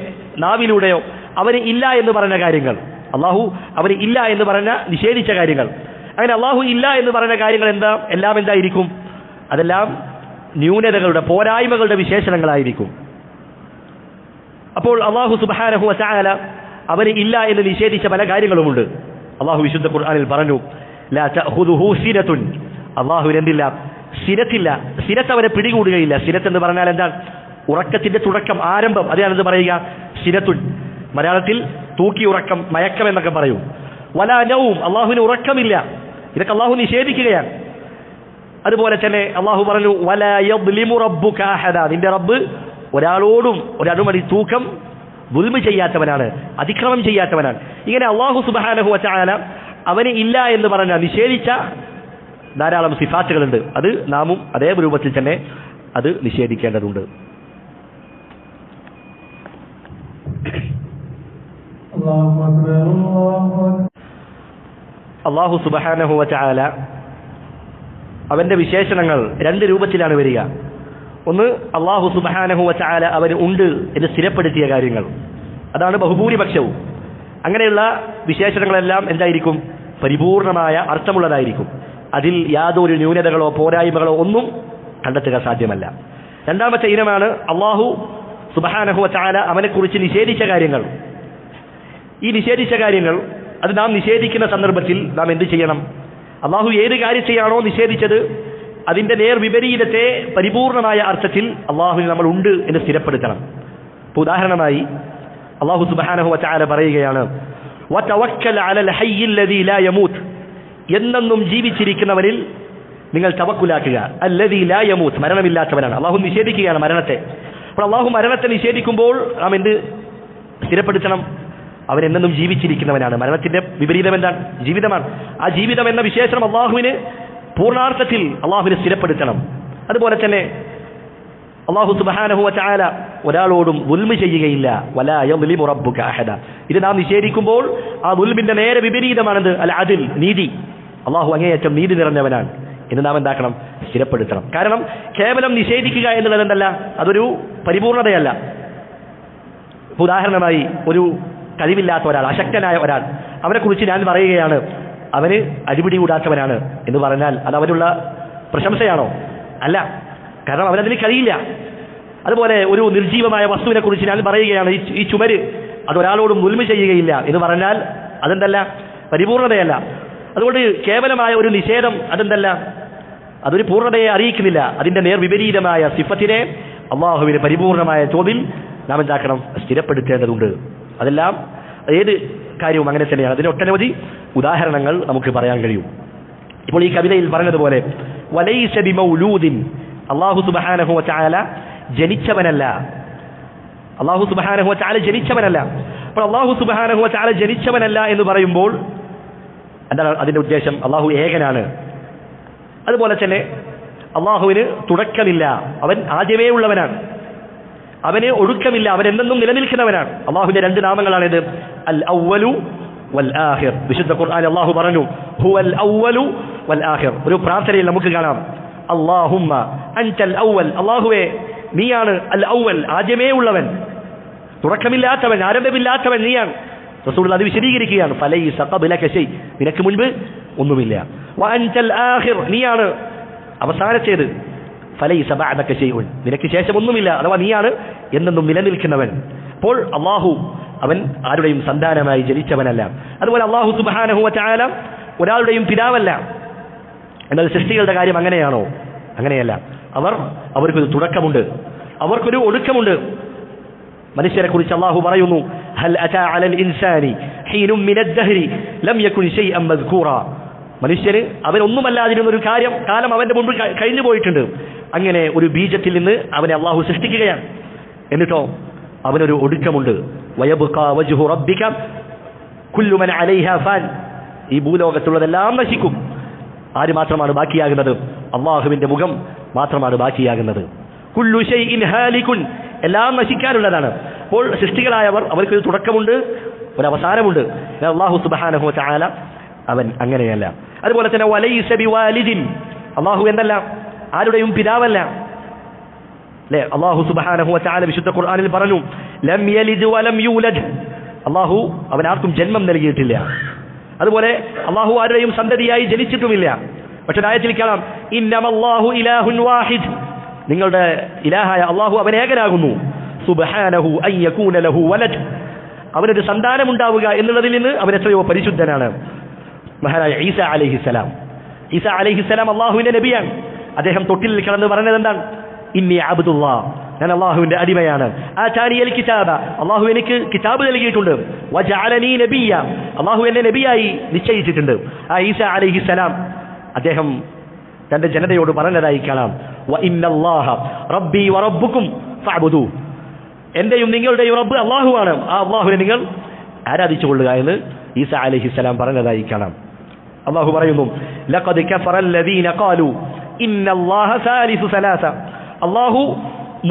നാവിലൂടെയോ അവന് ഇല്ല എന്ന് പറഞ്ഞ കാര്യങ്ങൾ, അല്ലാഹു അവന് ഇല്ല എന്ന് പറഞ്ഞ നിഷേധിച്ച കാര്യങ്ങൾ. അങ്ങനെ അല്ലാഹു ഇല്ല എന്ന് പറഞ്ഞ കാര്യങ്ങൾ എല്ലാം എന്തായിരിക്കും? അതെല്ലാം ന്യൂനതകളുടെ, പോരായ്മകളുടെ വിശേഷണങ്ങളായിരിക്കും. അപ്പോൾ അല്ലാഹു സുബ്ഹാനഹു വ തആല അവന് ഇല്ല എന്ന് നിഷേധിച്ച പല കാര്യങ്ങളുമുണ്ട്. അല്ലാഹു വിശുദ്ധ ഖുർആനിൽ പറഞ്ഞു, ലാ തഅഖുദുഹു സിനതുൻ, അല്ലാഹുവിന് എന്തില്ല? സിനത്തില്ല, സിനത്ത് അവനെ പിടികൂടുകയില്ല. സിനത്ത് എന്ന് പറഞ്ഞാൽ എന്താണ്? ഉറക്കത്തിന്റെ തുടക്കം, ആരംഭം, അതാണെന്ന് പറയുക സിനത്തുൻ. മലയാളത്തിൽ തൂക്കി ഉറക്കം, മയക്കം എന്നൊക്കെ പറയും. വലാ നൗം, അല്ലാഹുവിന് ഉറക്കമില്ല. ഇതൊക്കെ അല്ലാഹു നിഷേധിക്കുകയാണ്. അതുപോലെ തന്നെ അല്ലാഹു പറഞ്ഞു, വലാ യദ്ലിമു റബ്ബുക അഹദ, നിന്റെ റബ്ബ് ഒരാളോടും ഒരടുമടി തൂക്കം ദുൽമ് ചെയ്യാത്തവനാണ്, അതിക്രമം ചെയ്യാത്തവനാണ്. ഇങ്ങനെ അല്ലാഹു സുബ്ഹാനഹു വ തആല അവന് ഇല്ല എന്ന് പറഞ്ഞ നിഷേധിച്ച ധാരാളം സിഫാത്തുകളുണ്ട്. അത് നാമും അതേ രൂപത്തിൽ തന്നെ അത് നിഷേധിക്കേണ്ടതുണ്ട്. അല്ലാഹു സുബ്ഹാനഹു വ തആല അവന്റെ വിശേഷണങ്ങൾ രണ്ട് രൂപത്തിലാണ് വരിക. ഒന്ന്, അല്ലാഹു സുബ്ഹാനഹു വ തആല അവന് ഉണ്ട് എന്ന് സ്ഥിരപ്പെടുത്തിയ കാര്യങ്ങൾ, അതാണ് ബഹുഭൂരിപക്ഷവും. അങ്ങനെയുള്ള വിശേഷണങ്ങളെല്ലാം എന്തായിരിക്കും? പരിപൂർണമായ അർത്ഥമുള്ളതായിരിക്കും. അതിൽ യാതൊരു ന്യൂനതകളോ പോരായ്മകളോ ഒന്നും കണ്ടെത്തുക സാധ്യമല്ല. രണ്ടാമത്തെ ഇനമാണ് അല്ലാഹു സുബ്ഹാനഹു വ തആല അവനെക്കുറിച്ച് നിഷേധിച്ച കാര്യങ്ങൾ. ഈ നിഷേധിച്ച കാര്യങ്ങൾ അത് നാം നിഷേധിക്കുന്ന സന്ദർഭത്തിൽ നാം എന്ത് ചെയ്യണം? അല്ലാഹു ഏത് കാര്യത്തെയാണോ നിഷേധിച്ചത് അതിന്റെ നേർ വിപരീതത്തെ പരിപൂർണമായ അർത്ഥത്തിൽ അല്ലാഹുവിൽ നമ്മൾ ഉണ്ട് എന്ന് സ്ഥിരപ്പെടുത്തണം. ഇപ്പോൾ ഉദാഹരണമായി അല്ലാഹു സുബ്ഹാനഹു വ തആല പറയുകയാണ്, വതവക്കൽ അലൽ ഹയ്യിൽ ലദീ ലാ യമൂത്ത്, എന്നെന്നും ജീവിച്ചിരിക്കുന്നവരിൽ നിങ്ങൾ തവക്കുലാക്കുക. അല്ലദീ ലാ യമൂത്ത്, മരണമില്ലാത്തവനാണ്. അല്ലാഹു നിഷേധിക്കുകയാണ് മരണത്തെ. അപ്പോൾ അല്ലാഹു മരണത്തെ നിഷേധിക്കുമ്പോൾ നാം എന്ത് സ്ഥിരപ്പെടുത്തണം? അവൻ എന്നെന്നും ജീവിച്ചിരിക്കുന്നവനാണ്. മരണത്തിന്റെ വിപരീതം എന്താണ്? ജീവിതമാണ്. ആ ജീവിതം എന്ന വിശേഷണം അല്ലാഹുവിന് പൂർണ്ണാർത്ഥത്തിൽ അല്ലാഹുവിനെ സ്ഥിരപ്പെടുത്തണം. അതുപോലെ തന്നെ അല്ലാഹു സുബ്ഹാനഹു വ തആല ഒരാളോടും ദുൽമ ചെയ്യുകയില്ല. വലാ യദ്ലിമു റബ്ബുക അഹദ. ഇത് നാം നിഷേധിക്കുമ്പോൾ ആ ദുൽമിന്റെ നേരെ വിപരീതമാണെന്ന് അൽ അദിൽ, നീതി. അല്ലാഹു അങ്ങേയറ്റം നീതി നിറഞ്ഞവനാണ് എന്ന് നാം എന്താക്കണം? സ്ഥിരപ്പെടുത്തണം. കാരണം കേവലം നിഷേധിക്കുക എന്നുള്ളത് എന്തല്ല, അതൊരു പരിപൂർണതയല്ല. ഉദാഹരണമായി ഒരു കഴിവില്ലാത്ത ഒരാൾ, അശക്തനായ ഒരാൾ, അവനെക്കുറിച്ച് ഞാൻ പറയുകയാണ് അവന് അടിപിടി കൂടാത്തവനാണ് എന്ന് പറഞ്ഞാൽ അത് അവനുള്ള പ്രശംസയാണോ? അല്ല, കാരണം അവനതിന് കഴിയില്ല. അതുപോലെ ഒരു നിർജീവമായ വസ്തുവിനെ കുറിച്ച് ഞാൻ പറയുകയാണ് ഈ ചുമര് അതൊരാളോടും ദുൽമ ചെയ്യുകയില്ല എന്ന് പറഞ്ഞാൽ അതെന്തല്ല? പരിപൂർണതയല്ല. അതുകൊണ്ട് കേവലമായ ഒരു നിഷേധം അതെന്തല്ല? അതൊരു പൂർണ്ണതയെ അറിയിക്കുന്നില്ല. അതിന്റെ നേർ വിപരീതമായ സിഫത്തിനെ അല്ലാഹുവിന് പരിപൂർണമായ തോതിൽ നാം എന്താക്കണം? സ്ഥിരപ്പെടുത്തേണ്ടതുണ്ട്. അതെല്ലാം ഏത് കാര്യവും അങ്ങനെ തന്നെയാണ്. അതിന് ഒട്ടനവധി ഉദാഹരണങ്ങൾ നമുക്ക് പറയാൻ കഴിയും. ഇപ്പോൾ ഈ കവിതയിൽ പറഞ്ഞതുപോലെ വലൈസ ബിമൗലൂദിൻ, അല്ലാഹു സുബ്ഹാനഹു വ തആല ജനിച്ചവനല്ല. അല്ലാഹു സുബ്ഹാനഹു വ തആല ജനിച്ചവനല്ല. അപ്പോൾ അല്ലാഹു സുബ്ഹാനഹു വ തആല ജനിച്ചവനല്ല എന്ന് പറയുമ്പോൾ എന്താണ് അതിന്റെ ഉദ്ദേശം? അല്ലാഹു ഏകനാണ്. അതുപോലെ തന്നെ അല്ലാഹുവിന് തുടക്കമില്ല, അവൻ ആദ്യമേ ഉള്ളവനാണ്, അവന് ഒടുക്കമില്ല, അവൻ എന്നെന്നും നിലനിൽക്കുന്നവനാണ്. അല്ലാഹുവിന്റെ രണ്ട് നാമങ്ങളാണിത്, അൽ അവ്വലു വൽ ആഖിർ. വിശുദ്ധ ഖുർആനിൽ അല്ലാഹു പറഞ്ഞു ഹുവൽ അവ്വലു വൽ ആഖിർ. ഒരു പ്രാർത്ഥനയിൽ നമുക്ക് കാണാം അല്ലാഹുമ്മ അൻതൽ അവ്വൽ, അല്ലാഹുവേ നീയാണ് അൽ അവ്വൽ, ആദ്യമേ ഉള്ളവൻ, തുടക്കമില്ലാത്തവൻ, ആരംഭമില്ലാത്തവൻ നീയാണ്. റസൂൽ അത് വിശദീകരിക്കുകയാണ്, ഫലൈസ ഖബ്ലക ശൈ, നിനക്ക് മുൻപ് ഒന്നുമില്ല. വ അൻതൽ ആഖിർ, നീയാണ് അവസാനത്തേത്. ഫലൈസ ബഅദക ശൈഉൻ, നിനക്ക് ശേഷം ഒന്നുമില്ല, അഥവാ നീയാണ് എന്നെന്നും നിലനിൽക്കുന്നവൻ. അപ്പോൾ അല്ലാഹു അവൻ ആരുടെയും സന്താനമായി ജനിച്ചവനല്ല. അതുപോലെ അല്ലാഹു സുബ്ഹാനഹു വ തആല ഒരാളുടെയും പിതാവല്ല. എന്നാൽ സൃഷ്ടികളുടെ കാര്യം അങ്ങനെയാണോ? അങ്ങനെയല്ല. അവർക്കൊരു തുടക്കമുണ്ട്, അവർക്കൊരു ഒടുക്കമുണ്ട്. മനുഷ്യരെ കുറിച്ച് അല്ലാഹു പറയുന്നു ഹൽ അതാ അലൽ ഇൻസാനി ഹീനും മിനദ് ദഹ്രി ലം യകുൻ ശൈഅൻ മദ്കൂറ. മനുഷ്യന് അവനൊന്നുമല്ലാതിരുന്ന ഒരു കാലം അവന്റെ മുൻപ് കഴിഞ്ഞു പോയിട്ടുണ്ട്. അങ്ങനെ ഒരു ബീജത്തിൽ നിന്ന് അവനെ അല്ലാഹു സൃഷ്ടിക്കുകയാണ്. എന്നിട്ടോ അവനൊരു ഒടുക്കമുണ്ട്. വയബ്ഖാ വജ്ഹു റബ്ബിക കുല്ലു മൻ അലൈഹാ ഫാൻ. ഈ ഭൂലോകത്തുള്ളതെല്ലാം നശിക്കും. ആര് മാത്രമാണ് ബാക്കിയാകുന്നത്? അല്ലാഹുവിന്റെ മുഖം മാത്രമാണ് ബാക്കിയാകുന്നത്. കുല്ലു ശൈഇൻ ഹാലികുൻ, എല്ലാം നശിക്കാനുള്ളതാണ്. അപ്പോൾ സൃഷ്ടികളായവർ അവർക്കൊരു തുടക്കമുണ്ട്, ഒരു അവസാനമുണ്ട്. അല്ലാഹു സുബ്ഹാനഹു വ തആല അവൻ അങ്ങനെയല്ല. അതുപോലെ തന്നെ വലൈസ ബിവാലിദിൻ, അല്ലാഹു എന്നല്ല, ആരുടെയും പിതാവല്ല. അല്ലേ? അല്ലാഹു സുബ്ഹാനഹു വ തആല വിശുദ്ധ ഖുർആനിൽ പറഞ്ഞു ലം യലിദ് വലം യൂലദ്, അല്ലാഹു അവൻ ആർക്കും ജന്മം നൽകിയിട്ടില്ല. അതുപോലെ അല്ലാഹു ആരുടെയും സന്തതിയായി ജനിച്ചിട്ടുമില്ല. മറ്റൊരായത്തിൽ കാണാം ഇന്നമല്ലാഹു ഇലാഹുൻ വാഹിദ്, നിങ്ങളുടെ ഇലാഹായ അല്ലാഹു അവൻ ഏകനാകുന്നു. സുബ്ഹാനഹു അൻ യകൂന ലഹു വലദ്, അവനൊരു സന്താനമുണ്ടാവുക എന്നുള്ളതിൽ നിന്ന് അവൻ എത്രയോ പരിശുദ്ധനാണ്. മഹാനായ ഈസ അലൈഹിസ്സലാം, ഈസ അലൈഹിസ്സലാം അല്ലാഹുവിന്റെ നബിയാണ്. അദ്ദേഹം തൊട്ടിൽ കിടന്ന് പറഞ്ഞത് എന്താണ്? ഇന്നി അബ്ദുല്ലാഹ്, ഞാൻ അല്ലാഹുവിന്റെ അടിമയാണ്. ആതാനിയൽ കിതാബ, അല്ലാഹു എനിക്ക് കിതാബ് നൽകിയിട്ടുണ്ട്. വജഅലനി നബിയ്യ, അല്ലാഹു എന്നെ നബിയായി നിശ്ചയിച്ചിട്ടുണ്ട്. ആ ഈസ അലൈഹിസ്സലാം അദ്ദേഹം തന്റെ ജനതയോട് പറഞ്ഞതായി കാണാം വ ഇന്നല്ലാഹ റബ്ബി വ റബ്ബുക്കും ഫഅബ്ദൂ, എന്റെയും നിങ്ങളുടെയും റബ്ബ് അല്ലാഹുവാണ്, ആ അല്ലാഹുവിനെ നിങ്ങൾ ആരാധിച്ചുകൊള്ളുക എന്ന് ഈസ അലൈഹിസ്സലാം പറഞ്ഞതായി കാണാം. അല്ലാഹു പറയുന്നു ലഖദ് കഫറല്ലദീന ഖാലു ഇന്നല്ലാഹ സാലിസു സലാസ, അല്ലാഹു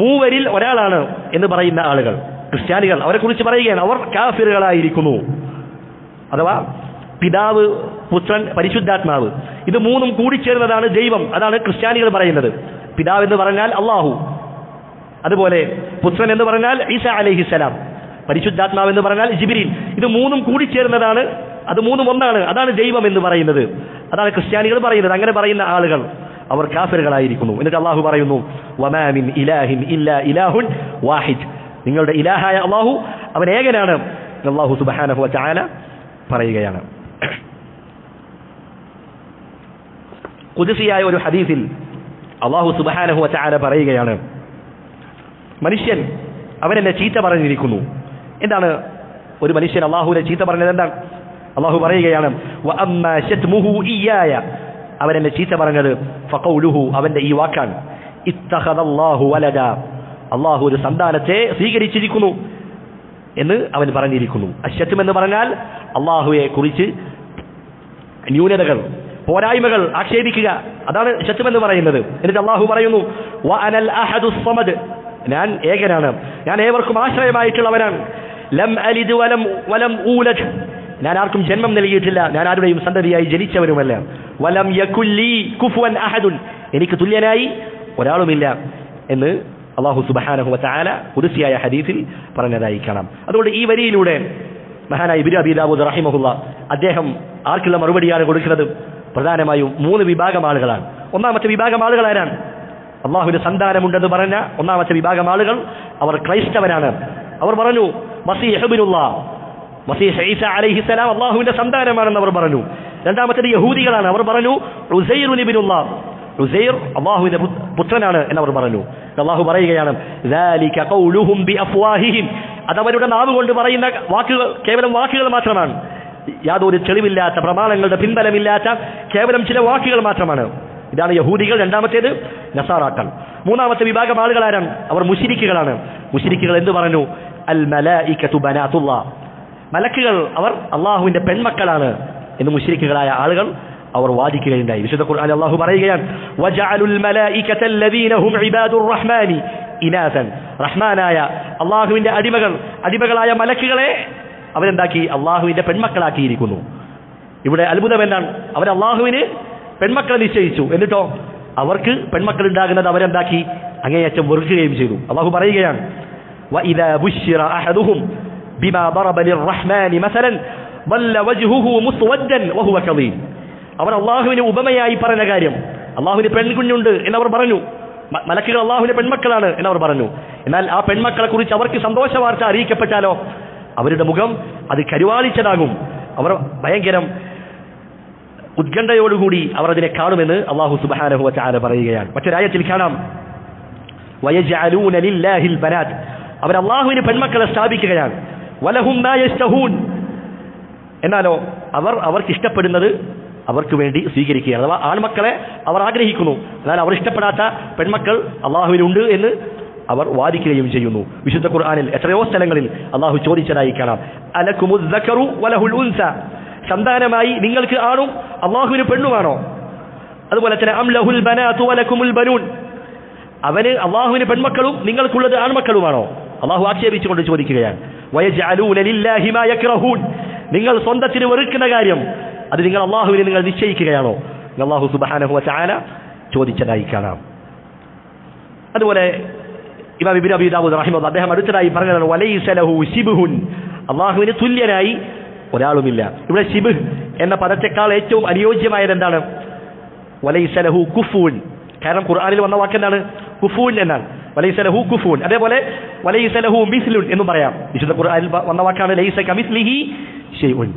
മൂവരിൽ ഒരാളാണ് എന്ന് പറയുന്ന ആളുകൾ, ക്രിസ്ത്യാനികൾ, അവരെ കുറിച്ച് പറയുകയാണ് അവർ കാഫിറുകളായിരിക്കുന്നു. അഥവാ പിതാവ്, പുത്രൻ, പരിശുദ്ധാത്മാവ്, ഇത് മൂന്നും കൂടിച്ചേർന്നതാണ് ദൈവം. അതാണ് ക്രിസ്ത്യാനികൾ പറയുന്നത്. പിതാവ് എന്ന് പറഞ്ഞാൽ അല്ലാഹു, അതുപോലെ പുത്രൻ എന്ന് പറഞ്ഞാൽ ഈസ അലൈഹിസ്സലാം, പരിശുദ്ധാത്മാവ് എന്ന് പറഞ്ഞാൽ ജിബ്രീൽ. ഇത് മൂന്നും കൂടിച്ചേർന്നതാണ്, അത് മൂന്നും ഒന്നാണ്, അതാണ് ദൈവം എന്ന് പറയുന്നത്. അതാണ് ക്രിസ്ത്യാനികൾ പറയുന്നത്. അങ്ങനെ പറയുന്ന ആളുകൾ അവർ കാഫിറുകളായിരിക്കുന്നു. എന്നിട്ട് അള്ളാഹു പറയുന്നു, വമാ മിൻ ഇലാഹിൻ ഇല്ലാ ഇലാഹുൻ വാഹിദ്, നിങ്ങളുടെ ഇലാഹായ അള്ളാഹു അവൻ ഏകനാണ്. അള്ളാഹു സുബ്ഹാനഹു വ തആല പറയുകയാണ്. ഖുദ്സിയായ ഒരു ഹദീസിൽ അള്ളാഹു സുബ്ഹാനഹു വ തആല പറയുകയാണ്, മനുഷ്യൻ അവനെന്നെ ചീത്ത പറഞ്ഞിരിക്കുന്നു. എന്താണ് ഒരു മനുഷ്യൻ അള്ളാഹുവിനെ ചീത്ത പറഞ്ഞത്? എന്താണ്? അള്ളാഹു പറയുകയാണ്, വഅമ്മാ ശത്മുഹു ഇയ്യായ, അവനെന്നെ ചീത്ത പറഞ്ഞത് ഫഖൗലുഹു, അവന്റെ ഈ വാക്കാണ്, ഇത്തഖദല്ലാഹു വലദ, അള്ളാഹു ഒരു സന്താനത്തെ സ്വീകരിച്ചിരിക്കുന്നു എന്ന് അവൻ പറഞ്ഞിരിക്കുന്നു. അശ്ശത്ം എന്ന് പറഞ്ഞാൽ അള്ളാഹുവെ കുറിച്ച് ന്യൂനതകൾ, പോരായ്മകൾ ആക്ഷേപിക്കുക, അതാണ് ശത്ം എന്ന് പറയുന്നത്. എന്നിട്ട് അള്ളാഹു പറയുന്നു, വഅനൽ അഹദുസ് സമദ്, ഞാൻ ഏകനാണ്, ഞാൻ ഏവർക്കും ആശ്രയമായിട്ടുള്ളവനാണ്. ലം അലിദ് വലം ഊലദ്, ഞാൻ ആർക്കും ജന്മം നൽകിയിട്ടില്ല, ഞാൻ ആരുടെയും സന്തതിയായി ജനിച്ചവനുമല്ല. വലം യകുൽ ലീ കുഫുവൻ അഹദുൻ, എനിക്ക് തുല്യനായി ഒരാളുമില്ല എന്ന് അല്ലാഹു സുബ്ഹാനഹു വ തആല ഖുദ്സിയായ ഹദീസിൽ പറഞ്ഞതായി കാണാം. അതുകൊണ്ട് ഈ വരിയിലൂടെ മഹാനായ ഇബ്നു അബീ ദാവൂദ് റഹിമഹുല്ലാ അദ്ദേഹം ആർക്കുള്ള മറുപടിയാണ് കൊടുക്കുന്നത്? പ്രധാനമായും 3 വിഭാഗം ആളുകളാണ്. ഒന്നാമത്തെ വിഭാഗം ആളുകൾ ആരാണ്? അള്ളാഹുവിന് സന്താനമുണ്ടെന്ന് പറഞ്ഞ ഒന്നാമത്തെ വിഭാഗം ആളുകൾ അവർ ക്രൈസ്തവരാണ്. അവർ പറഞ്ഞു മസീഹ് ഇബ്നുല്ലാഹ്, മസീഹ് ഈസ അലൈഹിസ്സലാം അള്ളാഹുവിന്റെ സന്താനമാണെന്ന് അവർ പറഞ്ഞു. രണ്ടാമത്തേത് യഹൂദികളാണ്. അവർ പറഞ്ഞു ഉസൈർ ഇബ്നുല്ലാഹ്, ഉസൈർ അള്ളാഹുവിന്റെ പുത്രനാണ് എന്നവർ പറഞ്ഞു. അള്ളാഹു പറയുകയാണ്, ദാലിക ഖൗലുഹും ബിഅഫ്വാഹിഹിം, അതവരുടെ നാവ് കൊണ്ട് പറയുന്ന വാക്കുകൾ കേവലം വാക്കുകൾ മാത്രമാണ്, യാതൊരു തെളിവില്ലാത്ത, പ്രമാണങ്ങളുടെ പിൻബലമില്ലാത്ത കേവലം ചില വാക്കുകൾ മാത്രമാണ്. ഇതാണ് യഹൂദികൾ. രണ്ടാമത്തേത് നസാറാക്കൾ. മൂന്നാമത്തെ വിഭാഗം ആളുകൾ ആരാണ്? അവർ മുശ്രിക്കുകളാണ്. മുശ്രിക്കുകൾ എന്ത് പറഞ്ഞു? അൽ മലായികതു ബനാതുല്ലാഹ്, മലക്കുകൾ അവർ അള്ളാഹുവിന്റെ പെൺമക്കളാണ് എന്ന് മുശ്രിക്കുകളായ ആളുകൾ അവർ വാദിക്കുകയുണ്ടായി. വിശുദ്ധ ഖുർആനിൽ അള്ളാഹു പറയുകയാണ്, വജഅലുൽ മലായികത അല്ലദീന ഹും ഇബാദുർ റഹ്മാനി ഇനാസൻ, റഹ്മാനായ അള്ളാഹുവിന്റെ അടിമകളായ മലക്കുകളെ അവരെന്താക്കി? അള്ളാഹുവിന്റെ പെൺമക്കളാക്കിയിരിക്കുന്നു. ഇവിടെ അത്ഭുതം എന്താണ്? അവർ അള്ളാഹുവിന് പെൺമക്കളെ നിശ്ചയിച്ചു, എന്നിട്ടോ അവർക്ക് പെൺമക്കൾ ഉണ്ടാകുന്നത് അവരെന്താക്കി? അങ്ങേയറ്റം വെറുക്കുകയും ചെയ്തു. അള്ളാഹു പറയുകയാണ്, വഇദാ ബുശ്ശിറ അഹദുഹും ബിമാ ദറബ ലിർറഹ്മാനി മസലൻ വല്ല വജ്ഹുഹു മുസ്വദ്ദൻ വഹുവ കദീം, അവർ അള്ളാഹുവിന് ഉപമയായി പറഞ്ഞ കാര്യം, അള്ളാഹുവിന് പെൺകുഞ്ഞുണ്ട് എന്നവർ പറഞ്ഞു, മലക്കുകൾ അള്ളാഹുവിന്റെ പെൺമക്കളാണ് എന്നവർ പറഞ്ഞു. എന്നാൽ ആ പെൺമക്കളെ കുറിച്ച് അവർക്ക് സന്തോഷ വാർത്ത അറിയിക്കപ്പെട്ടാലോ അവരുടെ മുഖം അത് കരുവാളിച്ചതാകും. അവർ ഭയങ്കരം ഉത്കണ്ഠയോടുകൂടി അവർ അതിനെ കാണുമെന്ന് അല്ലാഹു സുബ്ഹാനഹു വ തആല പറയുകയാണ്. മറ്റൊരായത്തിൽ കാണാം, വയജഅലൂന ലില്ലാഹിൽ ബനാത്, അവർ അല്ലാഹുവിന് പെൺമക്കളെ സ്ഥാപിക്കുകയാണ്. വലഹും മാ യസ്തഹൂൻ, എന്നാലോ അവർക്ക് ഇഷ്ടപ്പെടുന്നത് അവർക്ക് വേണ്ടി സ്വീകരിക്കുകയാണ്. അഥവാ ആൺമക്കളെ അവർ ആഗ്രഹിക്കുന്നു, എന്നാൽ അവർ ഇഷ്ടപ്പെടാത്ത പെൺമക്കൾ അള്ളാഹുവിനുണ്ട് എന്ന് അവർ വാദിക്കുകയും ചെയ്യുന്നു. വിശുദ്ധ ഖുർആനിൽ എത്രയോ സ്ഥലങ്ങളിൽ അള്ളാഹു ചോദിച്ചതായി കാണാം, അലകുമുദ് ദക്കറു വലഹുൽ ഉൻസ, സന്താനമായി നിങ്ങൾക്ക് ആണും അള്ളാഹുവിന് പെണ്ണുമാണോ? അതുപോലെ തന്നെ അം ലഹുൽ ബനാതു വലകുമുൽ ബനൂൻ, അവന് അള്ളാഹുവിന് പെൺമക്കളും നിങ്ങൾക്കുള്ളത് ആൺമക്കളുമാണോ? അള്ളാഹു ആക്ഷേപിച്ചുകൊണ്ട് ചോദിക്കുകയാണ്. വയജഅലൂന ലില്ലാഹി മാ യക്റഹൂൻ, നിങ്ങൾ സ്വന്തത്തിന് വെറുക്കുന്ന കാര്യം അത് നിങ്ങൾ അള്ളാഹുവിനെ നിങ്ങൾ നിശ്ചയിക്കുകയാണോ? അള്ളാഹു സുബ്ഹാനഹു വ തആല ചോദിച്ചതായി കാണാം. അതുപോലെ ഇമാം ഇബ്നു അബീ ദാവൂദ് റഹിമഹുല്ലാഹ് അദ്ദേഹം അടുത്തതായി പറഞ്ഞതാണ്, വലൈസ ലഹു ശിബ്ഹുൻ, അള്ളാഹുവിന് തുല്യനായി ഒരാളുമില്ല. ഇവിടെ ശിബ്ഹ് എന്ന പദത്തെക്കാൾ ഏറ്റവും അനുയോജ്യമായത് എന്താണ്? വലൈസ ലഹു കുഫൂൻ, കാരണം ഖുർആനിൽ വന്ന വാക്കെന്താണ്? കുഫൂൻ എന്നാണ്. വലൈസ ലഹു കുഫൂൻ. അതേപോലെ വലൈസ ലഹു മിസ്ലുൻ എന്നും പറയാം. വിശുദ്ധ ഖുർആനിൽ വന്ന വാക്കാണ് ലൈസ കമിസ്ലിഹി ഷൈഉൻ,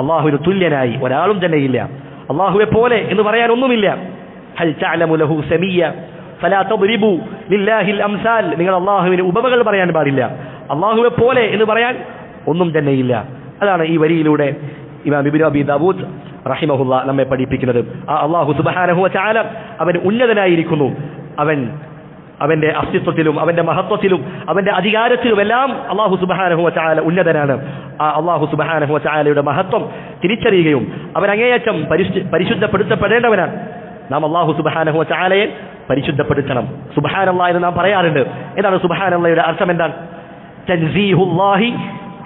അള്ളാഹുവിന് തുല്യനായി ഒരാളും തന്നെ ഇല്ല, അള്ളാഹുവെ പോലെ എന്ന് പറയാൻ ഒന്നുമില്ല. ഹൽ തഅലമു ലഹു സമീയ ഫലാ തദ്രിബു ലില്ലാഹിൽ അംസാൽ, നിങ്ങൾ അള്ളാഹുവിന് ഉപമകൾ പറയാൻ പാടില്ല, അള്ളാഹുവെ പോലെ എന്ന് പറയാൻ ഒന്നും തന്നെയില്ല. അതാണ് ഈ വരിയിലൂടെ ഇമാം ഇബ്നു അബീ ദാവൂദ് റഹിമഹുല്ലാഹ് നമ്മെ പഠിപ്പിക്കുന്നത്. ആ അല്ലാഹു സുബ്ഹാനഹു വ തആല അവൻ ഉന്നതനായിരിക്കുന്നു, അവന്റെ അസ്തിത്വത്തിലും അവന്റെ മഹത്വത്തിലും അവന്റെ അധികാരത്തിലുമെല്ലാം അല്ലാഹു സുബ്ഹാനഹു വ തആല ഉന്നതനാണ്. ആ അല്ലാഹു സുബ്ഹാനഹു വ തആലയുടെ മഹത്വം തിരിച്ചറിയുകയും അവൻ അങ്ങേയറ്റം പരിശുദ്ധപ്പെടുത്തപ്പെടേണ്ടവനാണ്. നാം അല്ലാഹു സുബ്ഹാനഹു വ തആലയെ പരിശുദ്ധപ്പെടുത്തണം. സുബ്ഹാനല്ലാഹ് എന്ന് നാം പറയാറുണ്ട്. എന്താണ് സുബ്ഹാനല്ലാഹയുടെ അർത്ഥം? എന്താണ്? തൻസീഹുല്ലാഹി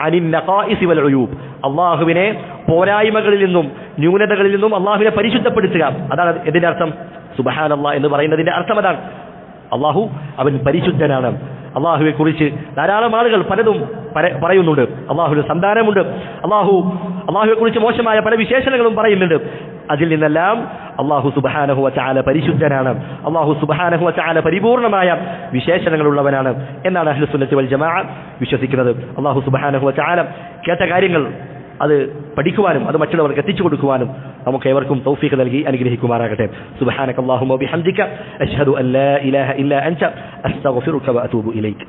അനിൻ നഖായിസ് വൽ ഉയൂബ്, അള്ളാഹുവിനെ പോരായ്മകളിൽ നിന്നും ന്യൂനതകളിൽ നിന്നും അള്ളാഹുവിനെ പരിശുദ്ധപ്പെടുത്തുക. അതാണ് ഇതിന്റെ അർത്ഥം. സുബ്ഹാനല്ലാഹ് എന്ന് പറയുന്നതിന്റെ അർത്ഥം അതാണ്. അള്ളാഹു അവൻ പരിശുദ്ധനാണ്. അള്ളാഹുവെ കുറിച്ച് ധാരാളം ആളുകൾ പലതും പറയുന്നുണ്ട്. അള്ളാഹുവിന് സന്താനമുണ്ട്, അള്ളാഹുവെ കുറിച്ച് മോശമായ പല വിശേഷണങ്ങളും പറയുന്നുണ്ട്. അതിൽ നിന്നെല്ലാം അല്ലാഹു സുബ്ഹാനഹു വ തആല പരിശുദ്ധനാണ്. അല്ലാഹു സുബ്ഹാനഹു വ തആല പരിപൂർണമായ വിശേഷണങ്ങളുള്ളവനാണ് എന്നാണ് അഹ്ലുസ് സുന്നത്തി വൽ ജമാഅ വിശ്വസിക്കുന്നത്. അല്ലാഹു സുബ്ഹാനഹു വ തആല കേട്ട കാര്യങ്ങൾ അത് പഠിക്കുവാനും അത് മറ്റുള്ളവർക്ക് എത്തിച്ചു കൊടുക്കുവാനും നമുക്ക് ഏവർക്കും തൗഫീഖ് നൽകി അനുഗ്രഹിക്കുമാറാകട്ടെ. സുബ്ഹാനക അല്ലാഹുമ്മ വബിഹംദിക അശ്ഹദു അൻ ലാ ഇലാഹ ഇല്ലാ അൻത അസ്തഗ്ഫിറുക വഅതൂബു ഇലൈക്.